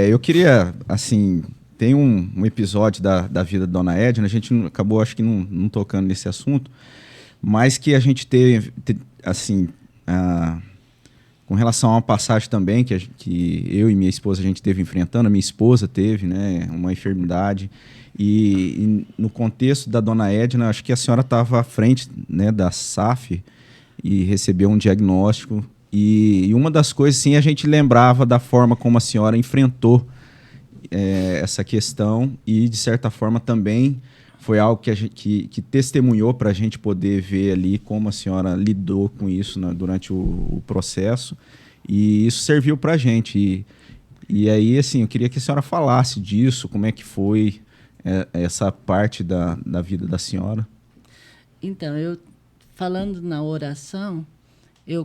Eu queria, assim, tem um episódio da vida da Dona Edna, a gente acabou, acho que não tocando nesse assunto, mas que a gente teve, assim, com relação a uma passagem também que eu e minha esposa a gente teve enfrentando, a minha esposa teve, né, uma enfermidade, e no contexto da Dona Edna, acho que a senhora estava à frente, né, da SAF e recebeu um diagnóstico. E uma das coisas, sim, a gente lembrava da forma como a senhora enfrentou essa questão e, de certa forma, também foi algo que testemunhou para a gente poder ver ali como a senhora lidou com isso, né, durante o processo. E isso serviu para a gente. E aí, assim, eu queria que a senhora falasse disso, como é que foi essa parte da vida da senhora. Então, eu falando na oração,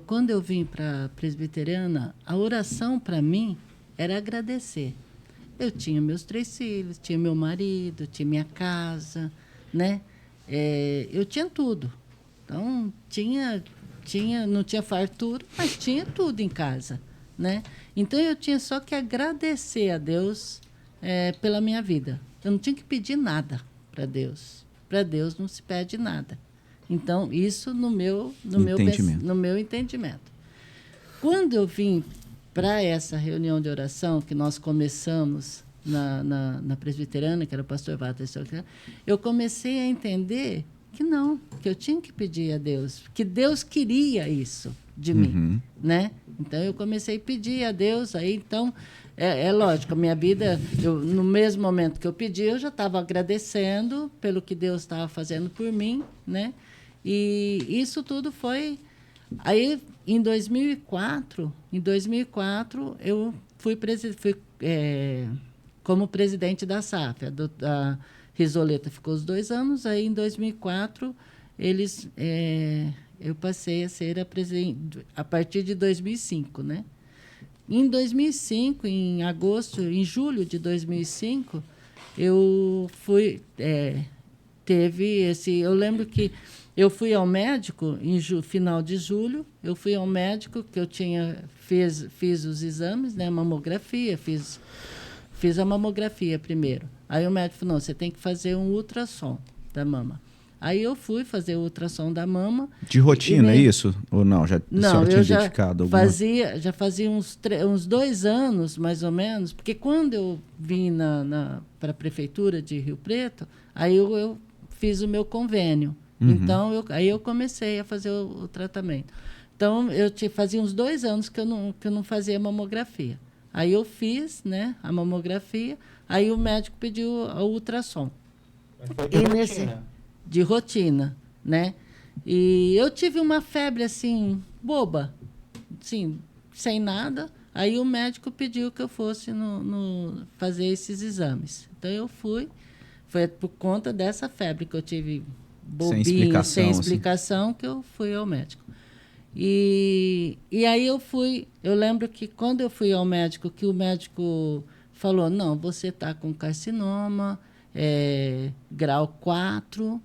quando eu vim para a presbiteriana, a oração para mim era agradecer. Eu tinha meus 3 filhos, tinha meu marido, tinha minha casa, né? Eu tinha tudo. Então, não tinha fartura, mas tinha tudo em casa, né? Então, eu tinha só que agradecer a Deus pela minha vida. Eu não tinha que pedir nada para Deus. Para Deus não se pede nada. Então, isso no meu entendimento. Quando eu vim para essa reunião de oração que nós começamos na presbiteriana, que era o pastor Walter, eu comecei a entender que eu tinha que pedir a Deus, que Deus queria isso de mim, né? Então, eu comecei a pedir a Deus, aí, então, é lógico, a minha vida, no mesmo momento que eu pedi, eu já estava agradecendo pelo que Deus estava fazendo por mim, né? E isso tudo foi... Aí, em 2004, eu fui como presidente da SAF. A Risoleta ficou os 2 anos, aí em 2004 eu passei a ser a presidente a partir de 2005, né? Em 2005, em julho de 2005, eu fui eu lembro que eu fui ao médico final de julho, eu fui ao médico que eu fiz os exames, né, mamografia, fiz a mamografia primeiro. Aí o médico falou, não, você tem que fazer um ultrassom da mama. Aí eu fui fazer o ultrassom da mama. De rotina, é isso? Ou não? A senhora tinha eu já identificado alguma? fazia uns 2 anos, mais ou menos, porque quando eu vim para a prefeitura de Rio Preto, aí eu fiz o meu convênio. Então, aí eu comecei a fazer o tratamento. Então, fazia uns 2 anos que eu não fazia mamografia. Aí eu fiz, né, a mamografia, aí o médico pediu o ultrassom. De rotina, né? E eu tive uma febre, assim, boba, assim, sem nada. Aí o médico pediu que eu fosse fazer esses exames. Então, eu fui. Foi por conta dessa febre que eu tive bobinha, sem explicação, assim, que eu fui ao médico. E aí eu lembro que quando eu fui ao médico, que o médico falou, não, você está com carcinoma, grau 4,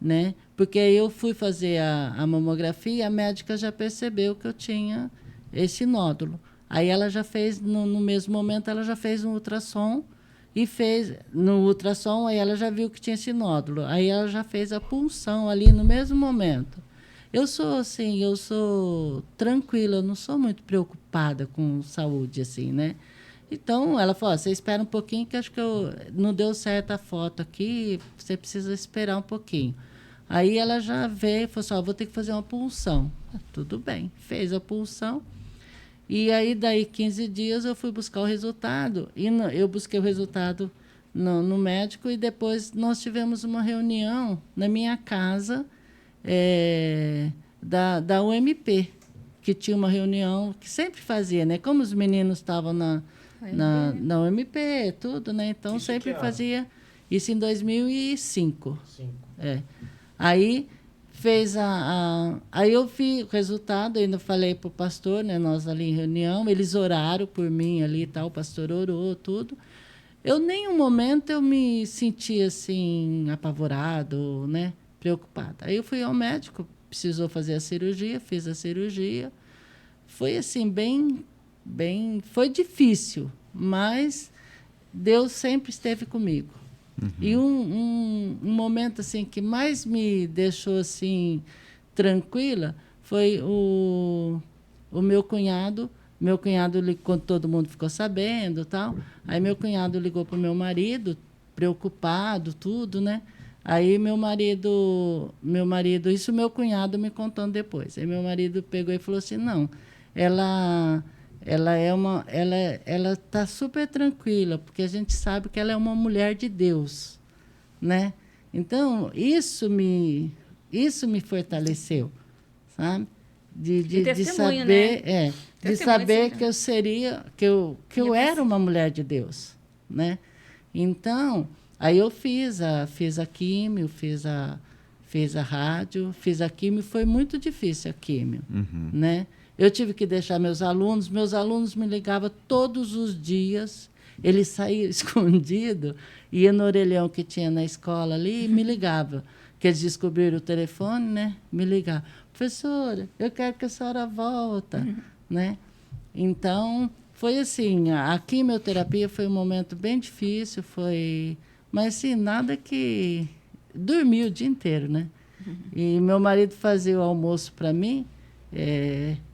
né? Porque aí eu fui fazer a mamografia e a médica já percebeu que eu tinha esse nódulo. Aí ela já fez, no mesmo momento, ela já fez um ultrassom e fez, no ultrassom, aí ela já viu que tinha esse nódulo. Aí ela já fez a punção ali no mesmo momento. Eu sou assim, eu sou tranquila, eu não sou muito preocupada com saúde, assim, né? Então, ela falou, você espera um pouquinho, que acho que não deu certo a foto aqui, você precisa esperar um pouquinho. Aí ela já veio e falou assim, vou ter que fazer uma punção. Tudo bem, fez a punção. E aí, daí 15 dias, eu fui buscar o resultado. E eu busquei o resultado no médico e depois nós tivemos uma reunião na minha casa da UMP, que tinha uma reunião que sempre fazia, né? Como os meninos estavam na UMP, tudo, né? Então, isso sempre fazia isso em 2005. Aí aí eu vi o resultado, ainda falei para o pastor, né? Nós ali em reunião, eles oraram por mim ali e tal, o pastor orou, tudo. Eu, nenhum momento, eu me senti assim, apavorado, né? Preocupada. Aí eu fui ao médico, precisou fazer a cirurgia, fiz a cirurgia. Foi assim, foi difícil, mas Deus sempre esteve comigo. Uhum. E um momento assim que mais me deixou assim tranquila foi o meu cunhado. Meu cunhado, quando todo mundo ficou sabendo, tal, aí meu cunhado ligou para o meu marido, preocupado, tudo, né? Aí meu marido, isso meu cunhado me contando depois. Aí meu marido pegou e falou assim, não, ela está super tranquila, porque a gente sabe que ela é uma mulher de Deus, né? Então, isso me fortaleceu, sabe? De saber, né? De saber que eu seria, que eu era uma mulher de Deus, né? Então, aí eu fiz a químio, fiz a rádio, fiz a químio, foi muito difícil a químio, né? Eu tive que deixar meus alunos me ligavam todos os dias, eles saíam escondidos, ia no orelhão que tinha na escola ali e me ligavam, que eles descobriram o telefone, né? Me ligavam, professora, eu quero que a senhora volta, né? Então, foi assim, a quimioterapia foi um momento bem difícil, mas assim, nada que... Dormi o dia inteiro, né? E meu marido fazia o almoço para mim,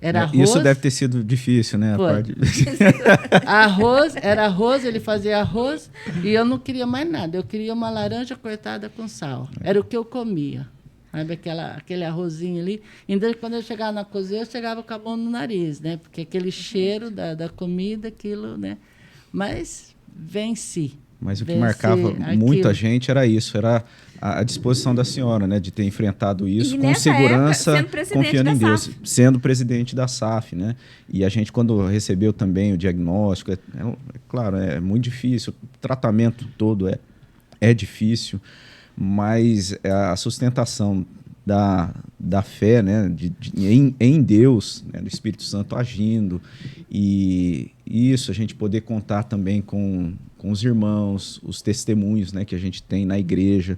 era arroz. Isso deve ter sido difícil, né? Era arroz, ele fazia arroz e eu não queria mais nada. Eu queria uma laranja cortada com sal. Era o que eu comia. Sabe, aquele arrozinho ali. Então, quando eu chegava na cozinha, eu chegava com a mão no nariz, né? Porque aquele cheiro da comida, aquilo, né? Mas venci. Mas o que marcava muito a gente era isso, era a disposição da senhora, né, de ter enfrentado isso com segurança, época, confiando em Deus, sendo presidente da SAF, né? E a gente, quando recebeu também o diagnóstico, claro, é muito difícil, o tratamento todo é difícil, mas a sustentação da fé, né, em Deus, né, do Espírito Santo agindo, e isso, a gente poder contar também com os irmãos, os testemunhos, né, que a gente tem na igreja,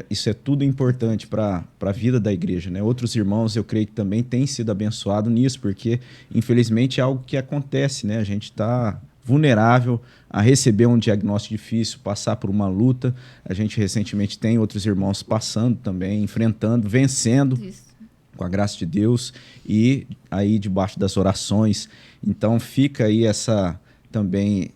isso é tudo importante para a vida da igreja, né? Outros irmãos, eu creio que também têm sido abençoados nisso, porque, infelizmente, é algo que acontece, né? A gente está vulnerável a receber um diagnóstico difícil, passar por uma luta. A gente recentemente tem outros irmãos passando também, enfrentando, vencendo, com a graça de Deus, e aí debaixo das orações. Então fica aí também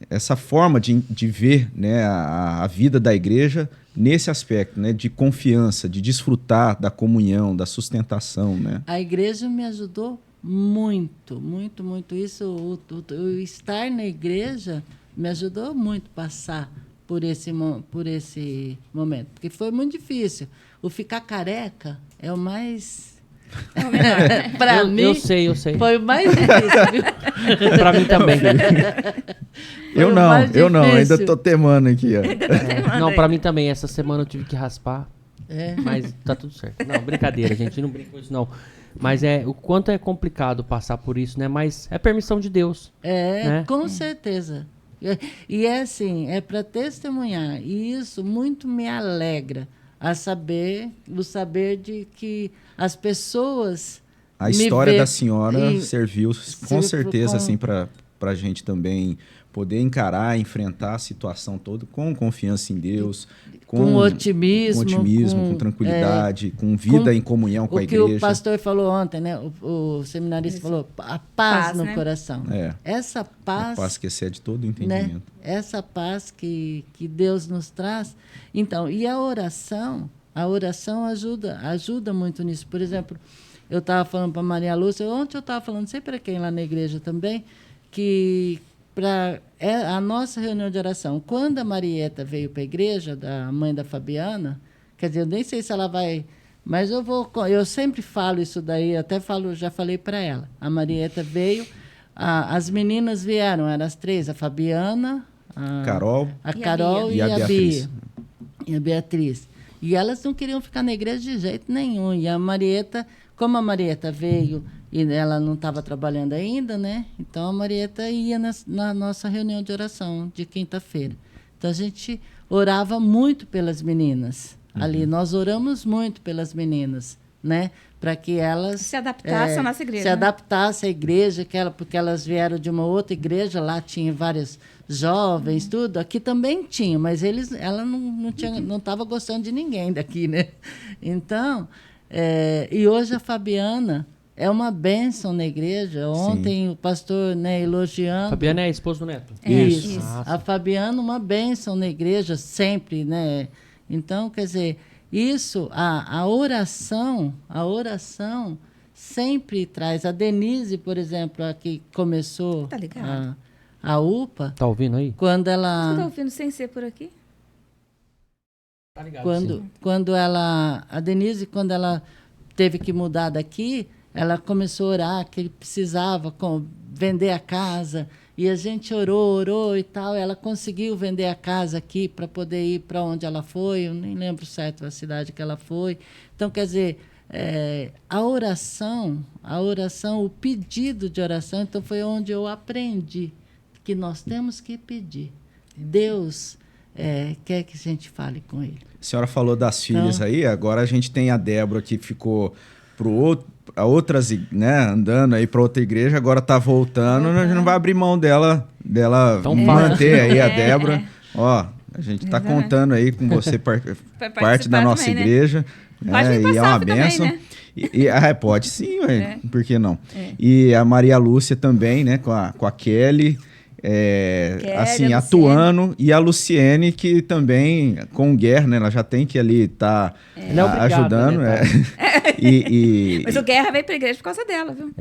essa forma de ver, né, a vida da igreja nesse aspecto, né, de confiança, de desfrutar da comunhão, da sustentação, né? A igreja me ajudou muito, muito, muito. Isso, o estar na igreja me ajudou muito a passar por esse momento, porque foi muito difícil. O ficar careca é o mais... É o melhor, né? Para mim, eu sei. Foi o mais difícil, viu? Para mim também. Eu não, ainda tô temando aqui, ó. Não, para mim também. Essa semana eu tive que raspar, mas tá tudo certo. Não, brincadeira, gente, não brinca com isso não. Mas o quanto é complicado passar por isso, né? Mas é permissão de Deus. Né? Com certeza. E é assim, é para testemunhar. E isso muito me alegra, o saber de que as pessoas A história ver da senhora e serviu com certeza com- assim para a gente também poder encarar, enfrentar a situação toda com confiança em Deus, com otimismo, com tranquilidade, com vida em comunhão com a o que igreja. o pastor falou ontem, né? O seminarista falou, a paz no né? coração. Essa A paz, paz que excede todo o né? entendimento. Essa paz que Deus nos traz. Então, e a oração ajuda muito nisso. Por exemplo, eu estava falando para Maria Lúcia, ontem eu estava falando, não sei para quem lá na igreja também, que a nossa reunião de oração, quando a Marieta veio para a igreja, da mãe da Fabiana, quer dizer, eu nem sei se ela vai, mas eu sempre falo isso daí, até já falei para ela. A Marieta veio, as meninas vieram, eram as 3, a Fabiana, a Carol e a Beatriz. Bia. E a Beatriz. E elas não queriam ficar na igreja de jeito nenhum. E a Marieta, como a Marieta veio e ela não estava trabalhando ainda, né? Então a Marieta ia na nossa reunião de oração de quinta-feira. Então a gente orava muito pelas meninas. Ali nós oramos muito pelas meninas, né? Para que elas Se adaptassem à nossa igreja. Se adaptassem à igreja, porque elas vieram de uma outra igreja, lá tinha várias jovens, tudo. Aqui também tinha, mas ela não estava gostando de ninguém daqui, né? Então, e hoje a Fabiana é uma bênção na igreja. Ontem o pastor, né, elogiando. Fabiana é a esposa do Neto. Isso. Ah, A Fabiana, uma bênção na igreja, sempre, né? Então, quer dizer, isso, a oração sempre traz. A Denise, por exemplo, a que começou Tá ligado? a UPA, tá ouvindo aí? quando Você ela... está ouvindo sem ser por aqui? Tá ligado, sim. A Denise, quando ela teve que mudar daqui, ela começou a orar que ele precisava vender a casa, e a gente orou e tal. Ela conseguiu vender a casa aqui para poder ir para onde ela foi. Eu nem lembro certo a cidade que ela foi. Então, quer dizer, a oração, o pedido de oração, então foi onde eu aprendi que nós temos que pedir. Deus quer que a gente fale com ele. A senhora falou das filhas aí, agora a gente tem a Débora que ficou a outras, né, andando aí para outra igreja, agora está voltando, a gente não vai abrir mão dela manter aí a Débora. Ó, a gente está contando aí com você parte da nossa também, né? igreja. Pode vir e é uma também, bênção. né? Pode sim, ué, por que não? E a Maria Lúcia também, né, com a Kelly. Assim, a atuando, e a Luciene, que também, com o Guerra, né, ela já tem que ali estar ajudando. Né, Mas o Guerra veio para a igreja por causa dela, viu?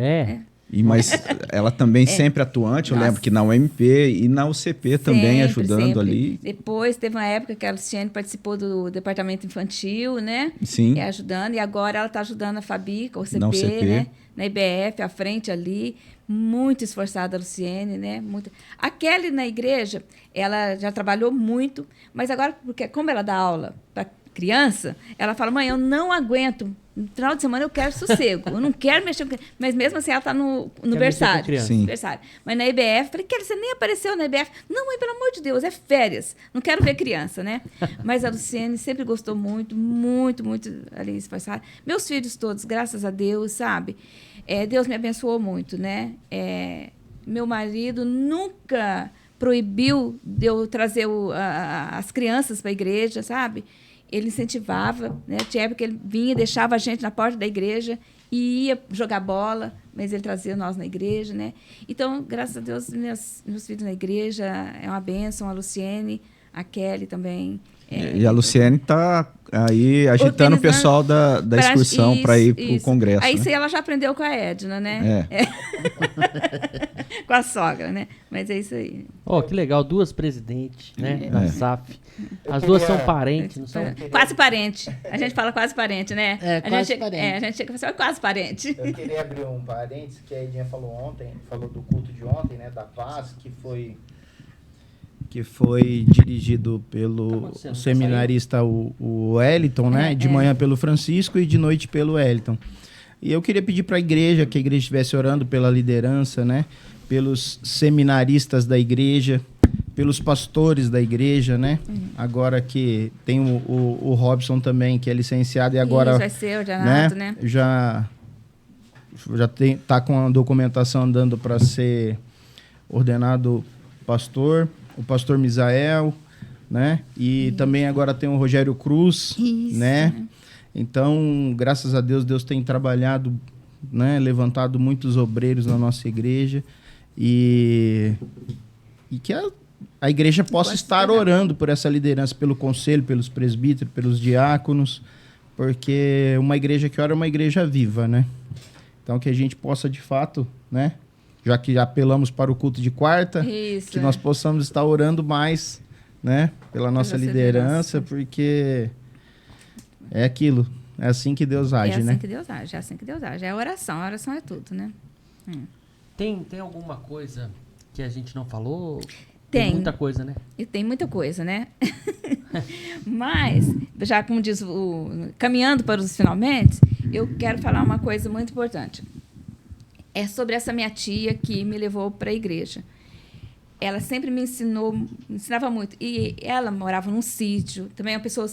Mas ela também sempre atuante, eu lembro que na UMP e na UCP também ajudando sempre. ali. Depois teve uma época que a Luciene participou do departamento infantil, né? Sim. Ajudando, e agora ela está ajudando a Fabi com o Na CP, UCP. né? Na IBF, à frente ali. Muito esforçada a Luciene, né? A Kelly na igreja, ela já trabalhou muito, mas agora, porque como ela dá aula para criança, ela fala: mãe, eu não aguento. No final de semana eu quero sossego. Eu não quero mexer com... Mas mesmo assim ela está no berçário. Sim. Berçário. Mas na IBF, falei: Kelly, você nem apareceu na IBF. Não, mãe, pelo amor de Deus, é férias. Não quero ver criança, né? Mas a Luciene sempre gostou muito, muito, muito ali esforçada. Meus filhos todos, graças a Deus, sabe? Deus me abençoou muito, né? Meu marido nunca proibiu de eu trazer as crianças para a igreja, sabe? Ele incentivava, né? Tinha época que ele vinha, deixava a gente na porta da igreja e ia jogar bola, mas ele trazia nós na igreja, né? Então, graças a Deus, meus filhos na igreja é uma bênção, a Luciene, a Kelly também. E a Luciene está aí agitando o pessoal da excursão para ir para o congresso. Aí né? sim ela já aprendeu com a Edna, né? Com a sogra, né? Mas é isso aí. Que legal, 2 presidentes, né, da SAF. As duas são parentes, não são? Quase parente. A gente fala quase parente, né? Quase parente. A gente chega e fala assim: quase parente. Eu queria abrir um parênteses, que a Edinha falou do culto de ontem, né, da paz, que foi dirigido pelo seminarista o Wellington, né? De manhã pelo Francisco e de noite pelo Wellington. E eu queria pedir para a igreja, que a igreja estivesse orando pela liderança, né? Pelos seminaristas da igreja, pelos pastores da igreja, né? Agora que tem o Robson também, que é licenciado e agora... Isso, vai ser ordenado, né? já tá com a documentação andando para ser ordenado pastor, o pastor Misael, né? E também agora tem o Rogério Cruz, né? Então, graças a Deus, Deus tem trabalhado, né? Levantado muitos obreiros na nossa igreja e que a igreja possa estar orando por essa liderança, pelo conselho, pelos presbíteros, pelos diáconos, porque uma igreja que ora é uma igreja viva, né? Então, que a gente possa, de fato, né? Já que apelamos para o culto de quarta, que nós possamos estar orando mais, né? Pela nossa liderança, porque é aquilo. É assim que Deus age, né? É assim que Deus age, é assim que Deus age. É a oração é tudo, né? Tem alguma coisa que a gente não falou? Tem muita coisa, né? E tem muita coisa, né? Mas, já como diz caminhando para os finalmente, eu quero falar uma coisa muito importante. É sobre essa minha tia que me levou para a igreja. Ela sempre me ensinava muito. E ela morava num sítio. Também uma pessoa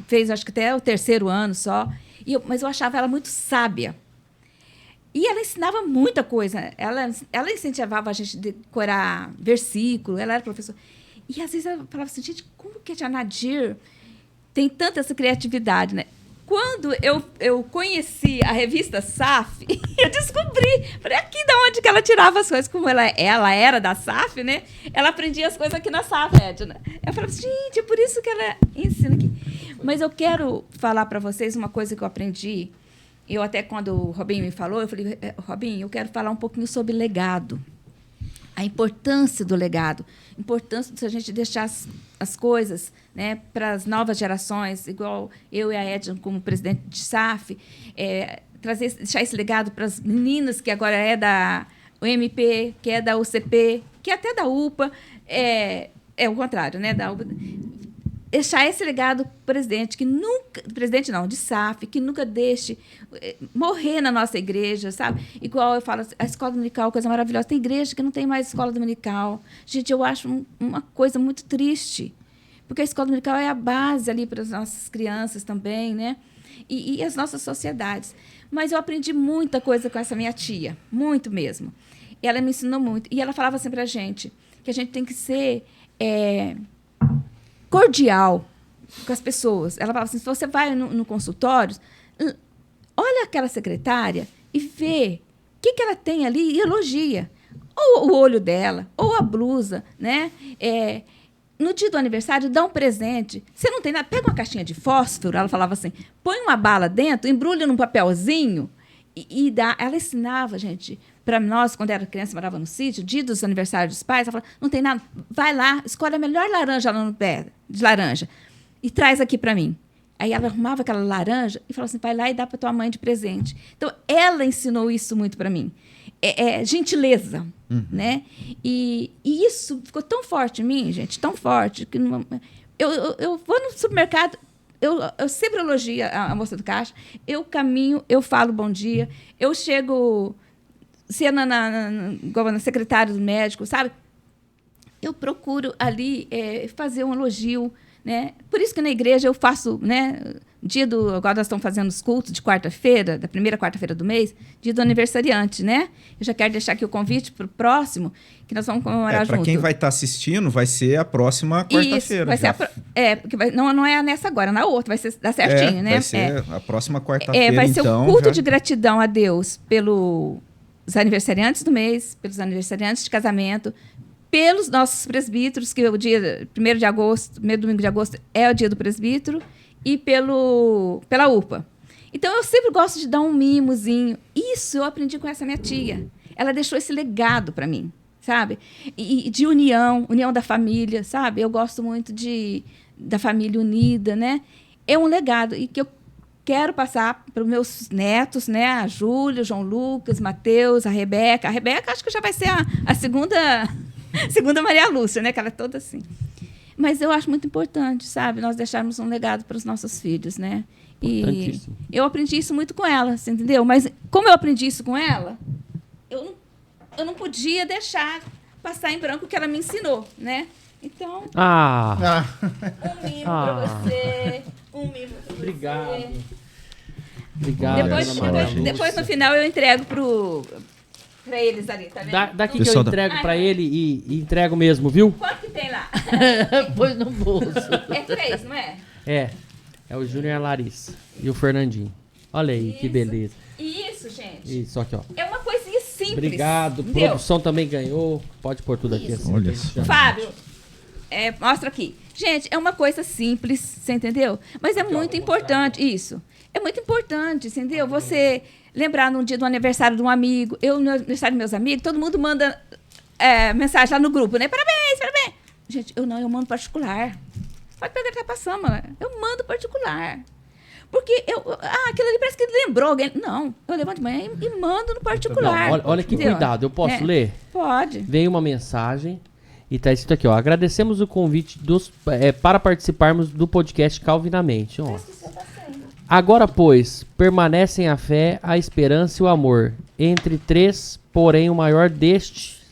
fez, acho que até o 3º ano só. Mas eu achava ela muito sábia. E ela ensinava muita coisa. Ela incentivava a gente a decorar versículo. Ela era professora. E, às vezes, ela falava assim, gente, como que a Tia Nadir tem tanta essa criatividade, né? Quando eu conheci a revista SAF, eu descobri. Falei, aqui de onde que ela tirava as coisas. Como ela era da SAF, né? Ela aprendia as coisas aqui na SAF, Edna. Eu falava assim, gente, é por isso que ela ensina aqui. Mas eu quero falar para vocês uma coisa que eu aprendi. Eu até, quando o Robinho me falou, eu falei, Robinho, eu quero falar um pouquinho sobre legado. A importância do legado. A importância de a gente deixar as coisas, né, para as novas gerações, igual eu e a Edna, como presidente de SAF, deixar esse legado para as meninas que agora é da UMP, que é da UCP, que é até da UPA, é o contrário, né, da UPA. Deixar esse legado presidente, de SAF, que nunca deixe morrer na nossa igreja, sabe? Igual eu falo, a escola dominical é uma coisa maravilhosa. Tem igreja que não tem mais escola dominical. Gente, eu acho uma coisa muito triste, porque a escola dominical é a base ali para as nossas crianças também, né? E as nossas sociedades. Mas eu aprendi muita coisa com essa minha tia, muito mesmo. Ela me ensinou muito. E ela falava assim para a gente, que a gente tem que ser cordial com as pessoas. Ela falava assim, se você vai no consultório, olha aquela secretária e vê o que ela tem ali e elogia. Ou o olho dela, ou a blusa, né? No dia do aniversário, dá um presente. Você não tem nada, pega uma caixinha de fósforo, ela falava assim, põe uma bala dentro, embrulha num papelzinho e dá. Ela ensinava, gente, para nós, quando era criança, morava no sítio, dia dos aniversários dos pais, ela falava, não tem nada, vai lá, escolhe a melhor laranja lá no pé, de laranja, e traz aqui para mim. Aí ela arrumava aquela laranja e falava assim, vai lá e dá para tua mãe de presente. Então, ela ensinou isso muito para mim. Gentileza, né? E isso ficou tão forte em mim, gente, tão forte, que eu vou no supermercado, eu sempre elogio a moça do caixa, eu caminho, eu falo bom dia, eu chego, se é na secretária do médico, sabe? Eu procuro ali fazer um elogio, né? Por isso que na igreja eu faço, né? Agora nós estamos fazendo os cultos de quarta-feira, da primeira quarta-feira do mês, dia do aniversariante, né? Eu já quero deixar aqui o convite para o próximo, que nós vamos comemorar junto. Para quem vai estar assistindo, vai ser a próxima quarta-feira. Vai ser porque não é nessa agora, na outra, vai dar certinho, né? Vai ser a próxima quarta-feira, vai ser então, um culto de gratidão a Deus pelos aniversariantes do mês, pelos aniversariantes de casamento, pelos nossos presbíteros, que o dia 1º de agosto, primeiro domingo de agosto, é o dia do presbítero, e pela UPA. Então, eu sempre gosto de dar um mimozinho. Isso eu aprendi com essa minha tia. Ela deixou esse legado para mim, sabe? E de união da família, sabe? Eu gosto muito da família unida, né? É um legado e que eu quero passar para os meus netos, né? A Júlia, o João Lucas, Mateus, a Rebeca. A Rebeca acho que já vai ser a segunda Maria Lúcia, né? Que ela é toda assim. Mas eu acho muito importante, sabe? Nós deixarmos um legado para os nossos filhos, né? E eu aprendi isso muito com ela, você entendeu? Mas como eu aprendi isso com ela, eu não podia deixar passar em branco o que ela me ensinou, né? Então, um mimo para você, um mimo para você. Obrigado. Obrigado. Depois, Olha só, depois, gente. depois, no final, eu entrego pra eles ali, tá vendo? Daqui que Pessoal eu da- entrego pra ele e entrego mesmo, viu? Quanto que tem lá? Pôs no bolso. É 3, não é? É o Júnior e a Larissa. E o Fernandinho. Olha aí, que Isso. beleza. Isso, gente. Isso aqui, ó. É uma coisinha simples. Obrigado. entendeu? Produção também ganhou. Pode pôr tudo aqui Isso. assim. Olha que a gente só. já- Fábio, mostra aqui. Gente, é uma coisa simples, você entendeu? Mas é muito importante, isso. É muito importante, entendeu? Você lembrar no dia do aniversário de um amigo. Eu, no aniversário dos meus amigos, todo mundo manda mensagem lá no grupo, né? Parabéns, parabéns. Gente, eu mando particular. Pode pegar que tá passando, mano. Eu mando particular. Porque aquilo ali parece que ele lembrou alguém. Não, eu levanto de manhã e mando no particular. Não, olha que entendeu? cuidado. Eu posso ler? Pode. Veio uma mensagem e tá escrito aqui, ó. Agradecemos o convite para participarmos do podcast Calvinamente. Ó. Agora, pois, permanecem a fé, a esperança e o amor. Entre três, porém, o maior destes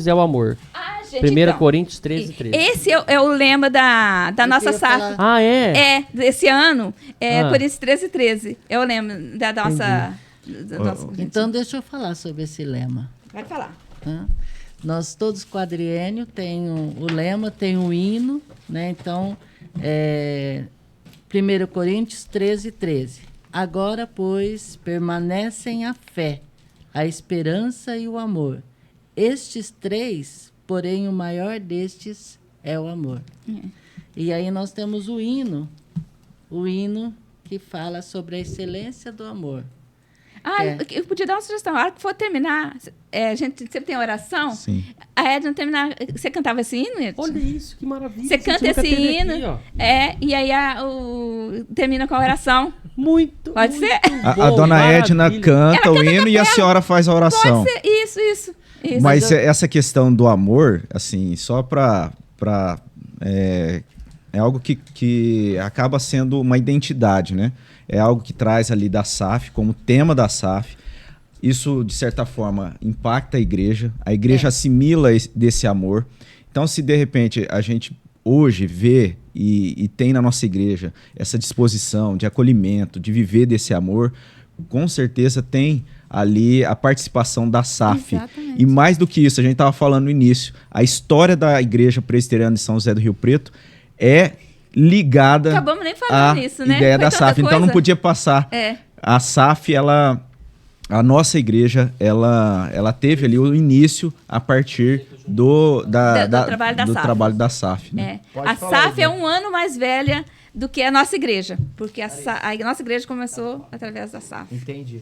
é o amor. Ah, gente, 1 então, Coríntios 13, 13. Esse é o lema da nossa queria safra. falar. Ah, é? Desse ano, Ah. Coríntios 13, 13. É o lema da nossa... Então, deixa eu falar sobre esse lema. Vai falar. Tá? Nós todos quadriênio tem o lema, tem o hino, né? Então, 1 Coríntios 13, 13. Agora, pois, permanecem a fé, a esperança e o amor. Estes três, porém, o maior destes é o amor. E aí nós temos o hino que fala sobre a excelência do amor. Eu podia dar uma sugestão. A hora que for terminar, a gente sempre tem oração. Sim. A Edna terminar... Você cantava esse hino, Edson? Olha isso, que maravilha. Você A gente canta nunca esse teve hino, aqui, ó. e aí termina com a oração. Muito, Pode muito ser? A bom, dona Edna maravilha. canta Ela o canta hino e a capela. senhora faz a oração. Pode ser, isso. Mas essa questão do amor, assim, só é algo que acaba sendo uma identidade, né? É algo que traz ali da SAF, como tema da SAF. Isso, de certa forma, impacta a igreja assimila desse amor. Então, se de repente a gente hoje vê e tem na nossa igreja essa disposição de acolhimento, de viver desse amor, com certeza tem ali a participação da SAF. Exatamente. E mais do que isso, a gente estava falando no início, a história da Igreja Presbiteriana de São José do Rio Preto é ligada Acabamos nem à falando nisso, né? ideia Foi da tanta SAF. Então não coisa. podia passar. A SAF, a nossa igreja, ela teve ali o início a partir do trabalho da SAF. Né? Pode A falar, SAF é Edna. 1 ano mais velha do que a nossa igreja, porque a nossa igreja começou através da SAF. Entendi.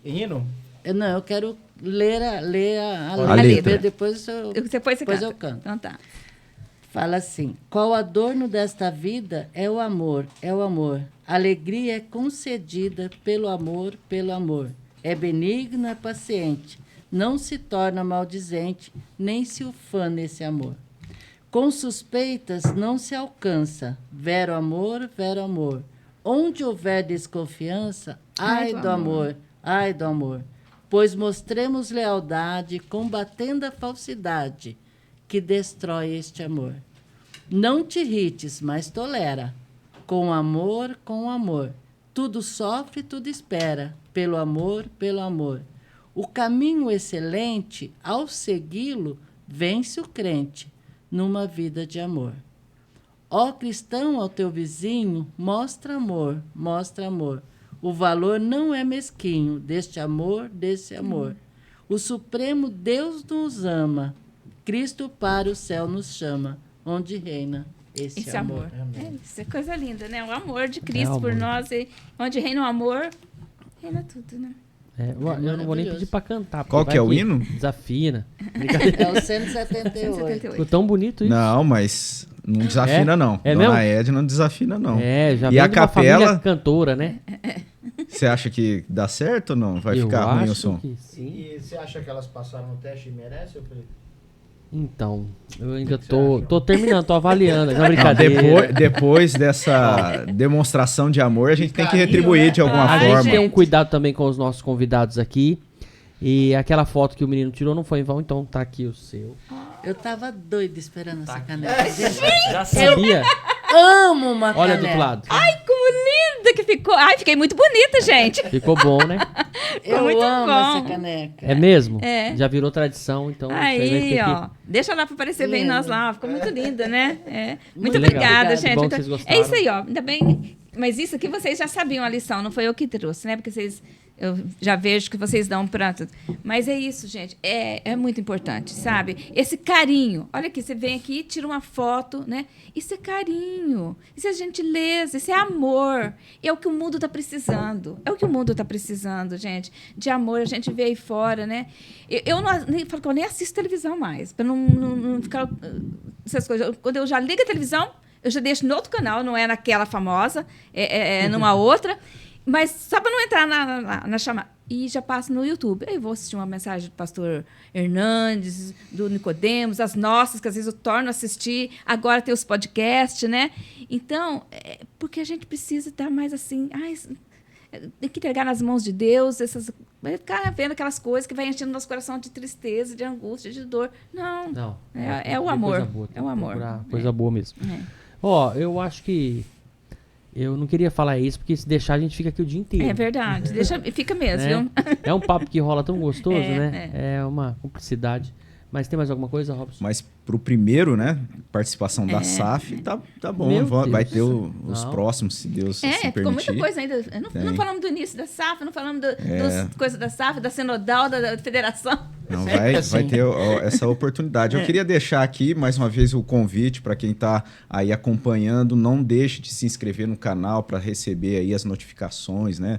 Hino? Eu quero ler a A letra. letra. Depois eu Depois você Depois canta. eu canto. Então tá. Fala assim: qual adorno desta vida é o amor, é o amor. Alegria é concedida pelo amor, pelo amor. É benigno, é paciente. Não se torna maldizente, nem se ufana esse amor. Com suspeitas não se alcança. Vero amor, vero amor. Onde houver desconfiança, ai do amor, ai do amor. Pois mostremos lealdade, combatendo a falsidade que destrói este amor. Não te irrites, mas tolera. Com amor, com amor. Tudo sofre, tudo espera. Pelo amor, pelo amor. O caminho excelente, ao segui-lo, vence o crente numa vida de amor. Ó cristão, ao teu vizinho, mostra amor, mostra amor. O valor não é mesquinho deste amor, desse amor. O Supremo Deus nos ama. Cristo para o céu nos chama, onde reina esse amor. Isso é coisa linda, né? O amor de Cristo amor. por nós. E onde reina o amor, reina tudo, né? Eu não vou nem maravilhoso. pedir pra cantar. porque Qual que vai é o hino? Desafina. Brincadeira. É o 178. 178. Ficou tão bonito isso. Não, mas não desafina, não. É Dona mesmo? Edna não desafina, não. Já E vem a de uma família capela, cantora, né? você acha que dá certo ou não? Vai Eu ficar ruim o acho som? que sim. E você acha que elas passaram no teste e merecem? Então, eu ainda tô terminando, tô avaliando. É uma Não, brincadeira. depois dessa demonstração de amor, a gente tem que retribuir de alguma A gente forma. tem um cuidado também com os nossos convidados aqui. E aquela foto que o menino tirou não foi em vão, então tá aqui o seu. Eu tava doida esperando essa caneca. Gente, Já sabia? amo uma Olha caneca. do outro lado. Ai, como lindo! linda que ficou. Ai, fiquei muito bonita, gente. Ficou bom, né? Eu muito amo bom. essa caneca. É mesmo? É. Já virou tradição, então... isso vai Aí, ter ó. Deixa lá pra aparecer bem Linda. nós lá. Ficou muito linda, né? Muito legal. obrigada, Obrigada. gente. Bom que Então, vocês gostaram. é isso aí, ó. Ainda bem. Mas isso aqui vocês já sabiam a lição, não foi eu que trouxe, né? Porque eu já vejo que vocês dão pra tudo. Mas é isso, gente. É muito importante, sabe? Esse carinho. Olha aqui, você vem aqui, tira uma foto, né? Isso é carinho. Isso é gentileza. Isso é amor. E é o que o mundo está precisando. É o que o mundo está precisando, gente. De amor. A gente vê aí fora, né? Eu falo que eu nem assisto televisão mais. Para não ficar... Essas coisas. Quando eu já ligo a televisão, eu já deixo no outro canal. Não é naquela famosa. É numa outra. Mas só para não entrar na chamada. E já passo no YouTube. Aí eu vou assistir uma mensagem do pastor Hernandes, do Nicodemos, as nossas, que às vezes eu torno a assistir. Agora tem os podcasts, né? Então, porque a gente precisa estar mais assim... tem que entregar nas mãos de Deus, vai ficar vendo aquelas coisas que vai enchendo nosso coração de tristeza, de angústia, de dor. Não. É o amor. Coisa boa, é o amor. Coisa boa mesmo. É. Ó, eu acho que... Eu não queria falar isso, porque se deixar a gente fica aqui o dia inteiro. É verdade. Fica mesmo, né? viu? É um papo que rola tão gostoso, né? É. É uma cumplicidade. Mas tem mais alguma coisa, Robson? Mas pro primeiro, né, participação da SAF, tá bom. Meu Vai Deus. ter os Não. próximos, se Deus se permitir. Ficou muita coisa ainda. Não falamos do início da SAF, não falamos das coisas da SAF, da Sinodal, da Federação. Não, vai ter essa oportunidade. Eu queria deixar aqui, mais uma vez, o convite para quem está aí acompanhando. Não deixe de se inscrever no canal para receber aí as notificações, né?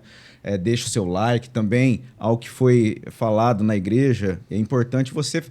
Deixe o seu like também ao que foi falado na igreja. É importante você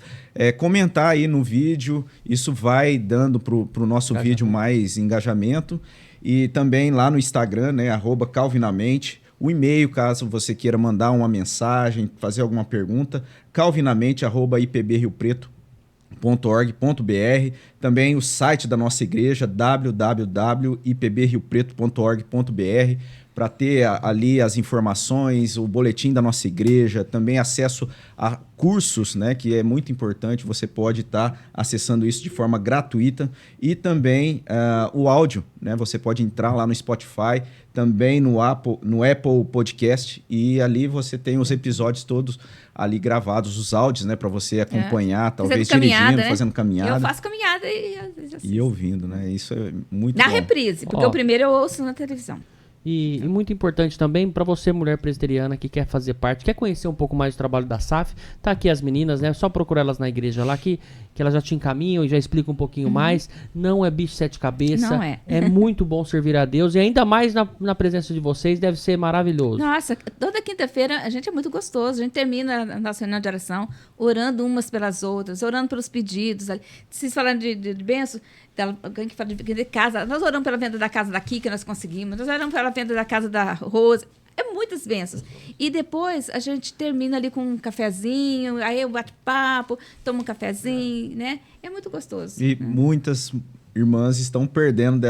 comentar aí no vídeo. Isso vai dando para o nosso vídeo mais engajamento. E também lá no Instagram, né? @calvinamente. O e-mail, caso você queira mandar uma mensagem, fazer alguma pergunta, calvinamente@ipbriopreto.org.br. Também o site da nossa igreja, www.ipbriopreto.org.br, para ter ali as informações, o boletim da nossa igreja, também acesso a cursos, né, que é muito importante. Você pode estar acessando isso de forma gratuita. E também o áudio, né? Você pode entrar lá no Spotify, também no Apple Podcast, e ali você tem os episódios todos ali gravados, os áudios, né, para você acompanhar, talvez dirigindo, né? fazendo caminhada. Eu faço caminhada e às vezes assisto. E ouvindo, né? Isso é muito Na bom. reprise, porque o primeiro eu ouço na televisão. E muito importante também para você, mulher presbiteriana, que quer fazer parte, quer conhecer um pouco mais do trabalho da SAF, tá aqui as meninas, né? Só procurar elas na igreja lá, que elas já te encaminham e já explicam um pouquinho mais. Não é bicho sete cabeças. Não é. É muito bom servir a Deus, e ainda mais na presença de vocês, deve ser maravilhoso. Nossa, toda quinta-feira a gente é muito gostoso. A gente termina a nossa reunião de oração orando umas pelas outras, orando pelos pedidos. Vocês falando de bênção, alguém que fala de casa. Nós oramos pela venda da casa daqui, que nós conseguimos. Nós oramos pela venda da casa da Rose. É muitas bênçãos. E depois a gente termina ali com um cafezinho, aí eu bate-papo, tomo um cafezinho, né? É muito gostoso. E muitas irmãs estão perdendo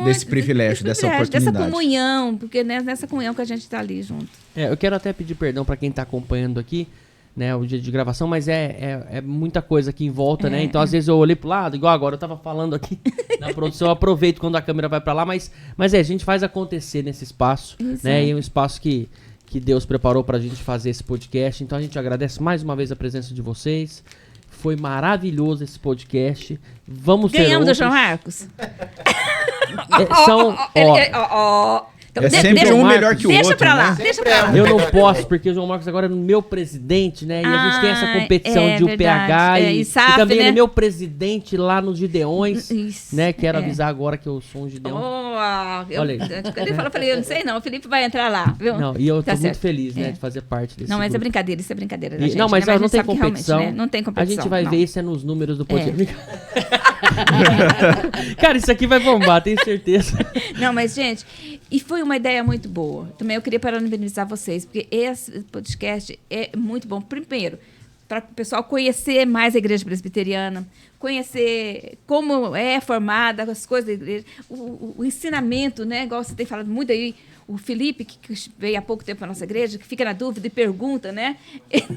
desse privilégio, dessa oportunidade. Dessa comunhão, porque nessa comunhão que a gente está ali junto. Eu quero até pedir perdão para quem está acompanhando aqui, né, o dia de gravação, mas é muita coisa aqui em volta, né? Então, às vezes eu olhei pro lado, igual agora eu tava falando aqui na produção, eu aproveito quando a câmera vai para lá, mas a gente faz acontecer nesse espaço, né? E é um espaço que Deus preparou pra gente fazer esse podcast. Então a gente agradece mais uma vez a presença de vocês. Foi maravilhoso esse podcast. Vamos Ganhamos ter do João Marcos. Então, sempre um melhor que o outro. Deixa pra lá, né? deixa pra lá. Eu não posso, porque o João Marcos agora é meu presidente, né? E a gente tem essa competição de UPH e SAF, também né? ele é meu presidente lá nos Gideões, Isso, né? Quero avisar agora que eu sou um Gideão. Olha Olha aí. Quando ele falou, eu falei, eu não sei não, o Felipe vai entrar lá, viu? Não, e eu tô Tá muito certo. feliz, né, de fazer parte desse Não, mas é grupo. brincadeira, isso é brincadeira da gente. Não, mas né? não a gente tem sabe que realmente, competição. né, não tem competição. A gente vai não. ver isso nos números do podcast. Cara, isso aqui vai bombar, tenho certeza. Não, mas, gente, e foi uma ideia muito boa. Também eu queria parabenizar vocês, porque esse podcast é muito bom. Primeiro, para o pessoal conhecer mais a Igreja Presbiteriana, conhecer como é formada as coisas da igreja, o ensinamento, né? Igual você tem falado muito aí, o Felipe, que veio há pouco tempo para a nossa igreja, que fica na dúvida e pergunta, né?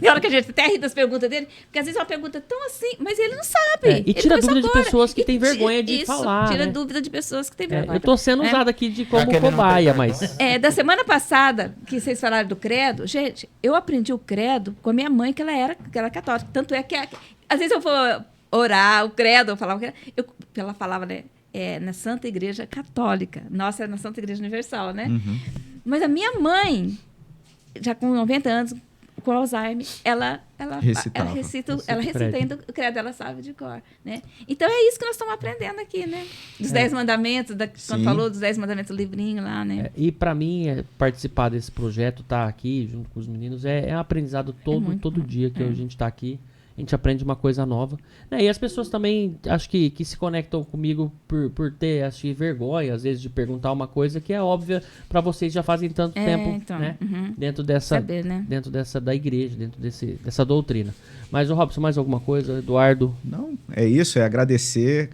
Na hora que a gente até ri das perguntas dele, porque às vezes é uma pergunta tão assim, mas ele não sabe. E tira dúvida de pessoas que têm vergonha de falar. Tira né? dúvida de pessoas que têm vergonha. Eu tô sendo usado aqui como cobaia, mas... Da semana passada, que vocês falaram do credo, gente, eu aprendi o credo com a minha mãe, que ela era católica. Tanto é que, às vezes eu vou orar o credo, eu falava o credo, ela falava, né? Na Santa Igreja Católica. Nossa, é na Santa Igreja Universal, né? Uhum. Mas a minha mãe, já com 90 anos, com Alzheimer, ela recita ainda o credo, ela sabe de cor, né? Então é isso que nós estamos aprendendo aqui, né? Dos 10 mandamentos, quando falou dos 10 mandamentos, o livrinho lá, né? E para mim, participar desse projeto, estar aqui junto com os meninos, é um aprendizado todo dia que a gente está aqui. A gente aprende uma coisa nova. E as pessoas também, acho que se conectam comigo por ter, acho que, vergonha, às vezes, de perguntar uma coisa que é óbvia para vocês, já fazem tanto tempo, então, né? Dentro dessa, saber, né? dentro da igreja, dentro dessa doutrina. Mas, Robson, mais alguma coisa? Eduardo? Não, é isso, é agradecer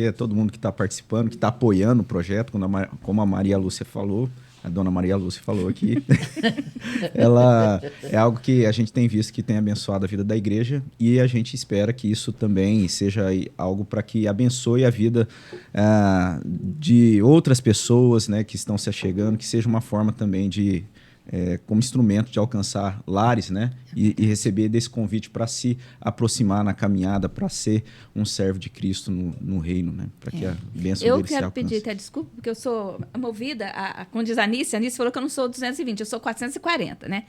a todo mundo que está participando, que está apoiando o projeto, como a Maria Lúcia falou. A dona Maria Lúcia falou aqui. Ela é algo que a gente tem visto que tem abençoado a vida da igreja e a gente espera que isso também seja algo para que abençoe a vida de outras pessoas, né, que estão se achegando, que seja uma forma também de, como instrumento de alcançar lares, né, e receber desse convite para se aproximar na caminhada, para ser um servo de Cristo no reino, né, para que a bênção dele se alcance. Eu quero pedir até desculpa, porque eu sou movida, como diz a Anice falou que eu não sou 220, eu sou 440, né?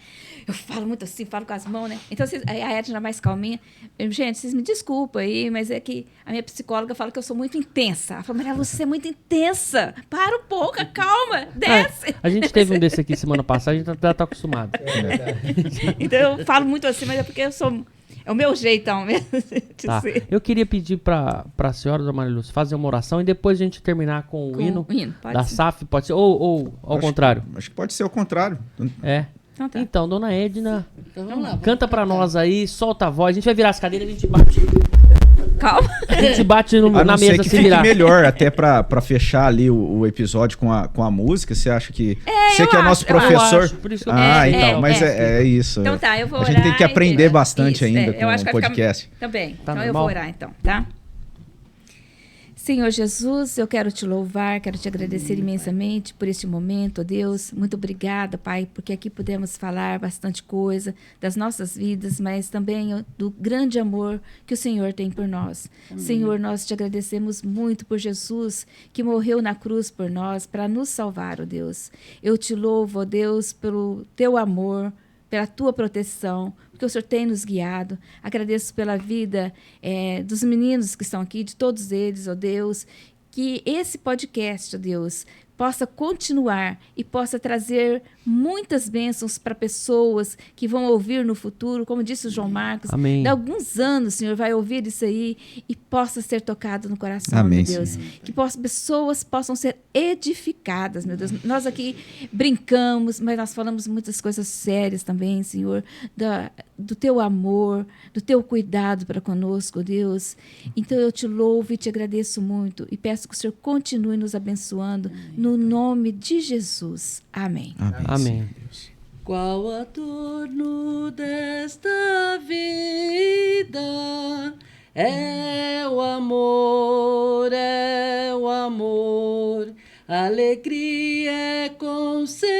Eu falo muito assim, falo com as mãos, né? Então, a Edna mais calminha. Gente, vocês me desculpam aí, mas é que a minha psicóloga fala que eu sou muito intensa. Ela fala, Maria Lúcia, você é muito intensa. Para um pouco, calma, desce. A gente teve um desse aqui semana passada, a gente já tá acostumado. Então, eu falo muito assim, mas é porque eu sou... É o meu jeitão mesmo de ser. Eu queria pedir para a senhora, dona Maria Lúcia, fazer uma oração e depois a gente terminar com o hino da SAF, pode ser? Ou ao contrário? Acho que pode ser ao contrário. Então, tá. Então, dona Edna, Então, vamos lá, canta para nós aí, solta a voz. A gente vai virar as cadeiras e a gente bate. Calma. A gente bate na mesa que se fique virar. melhor, até pra fechar ali o episódio com a música. Você acha que... Você que é o nosso eu professor... acho, por isso que eu então, mas é isso. Então tá, eu vou A orar. gente tem que aprender bastante isso, ainda eu acho com que o vai podcast. Ficar... Também. Tá então normal? eu vou orar, então, tá? Senhor Jesus, eu quero te louvar, quero te agradecer imensamente por este momento, ó Deus. Muito obrigada, Pai, porque aqui pudemos falar bastante coisa das nossas vidas, mas também ó, do grande amor que o Senhor tem por nós. Amém. Senhor, nós te agradecemos muito por Jesus, que morreu na cruz por nós, para nos salvar, ó Deus. Eu te louvo, ó Deus, pelo teu amor, pela tua proteção, porque o Senhor tem nos guiado. Agradeço pela vida dos meninos que estão aqui, de todos eles, ó Deus, que esse podcast, ó Deus, possa continuar e possa trazer muitas bênçãos para pessoas que vão ouvir no futuro, como disse o João Marcos. Amém. De alguns anos, Senhor, vai ouvir isso aí e possa ser tocado no coração, Amém, meu Deus. Senhor. Que pessoas possam ser edificadas, meu Deus. Nós aqui brincamos, mas nós falamos muitas coisas sérias também, Senhor, do teu amor, do teu cuidado para conosco, Deus. Então eu te louvo e te agradeço muito e peço que o Senhor continue nos abençoando, no nome de Jesus. Amém. Amém. Qual adorno desta vida é o amor, alegria é concedida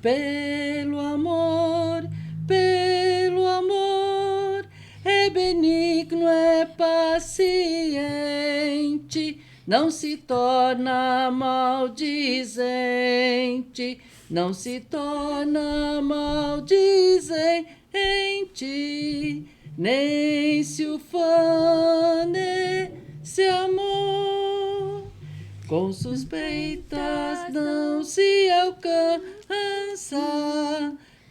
pelo amor, é benigno, é paciente, não se torna maldizente, não se torna maldizente, nem se ufane esse amor. Com suspeitas não se alcança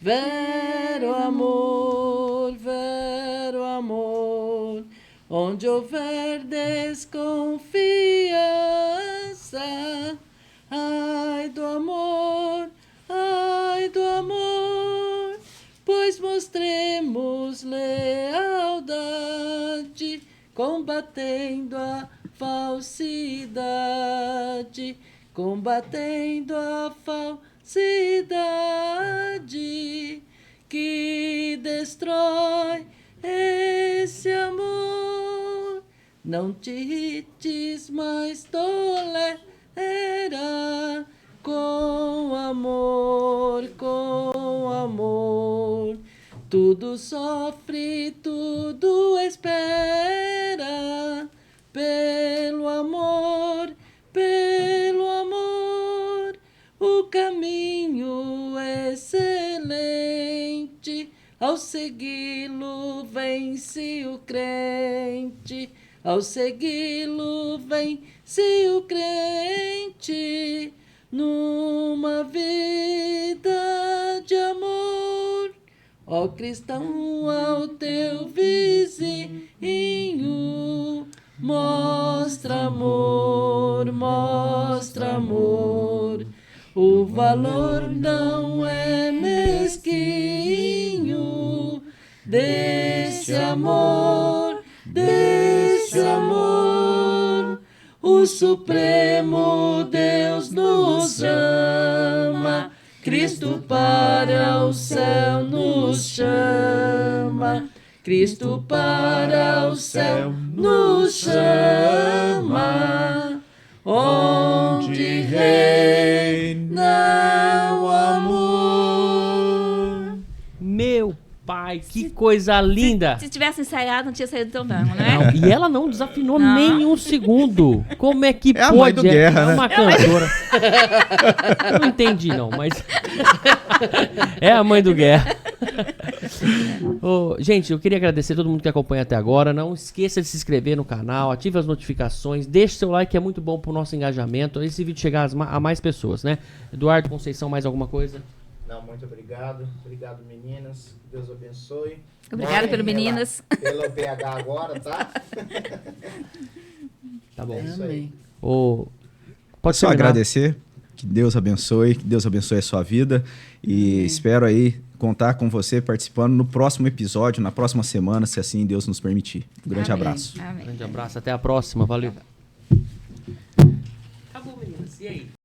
vero amor, onde houver desconfiança, ai do amor, pois mostremos lealdade semente, combatendo a falsidade, combatendo a falsidade que destrói esse amor. Não te irrites, mas tolera com amor, com amor. Tudo sofre, tudo espera, pelo amor, pelo amor. O caminho excelente, ao segui-lo vence o crente, ao segui-lo vence o crente, numa vida de amor. Ó cristão, ao teu vizinho, mostra amor, mostra amor. O valor não é mesquinho desse amor, desse amor. O Supremo Deus nos chama, Cristo para o céu nos chama, Cristo para o céu nos chama, onde reina o amor. Meu pai, que coisa linda! Se tivesse ensaiado, não tinha saído tão bem, né? Não, e ela não desafinou nem um segundo. Como é que É a pode? mãe do Guerra, é né? uma cantora. Eu não entendi, não, mas. É a mãe do Guerra. Ô, gente, eu queria agradecer a todo mundo que acompanha até agora. Não esqueça de se inscrever no canal, ative as notificações, deixe seu like, que é muito bom pro nosso engajamento. Esse vídeo chegar a mais pessoas, né? Eduardo Conceição, mais alguma coisa? Não, muito obrigado. Obrigado, meninas. Deus abençoe. Obrigada pelo meninas. Pelo PH agora, tá? Tá bom. É isso aí. Amém. Ô, pode Só terminar. agradecer, que Deus abençoe a sua vida e espero aí contar com você participando no próximo episódio, na próxima semana, se assim Deus nos permitir. Um grande Amém. abraço. Amém. Grande abraço, até a próxima, valeu. Acabou, meninas. E aí?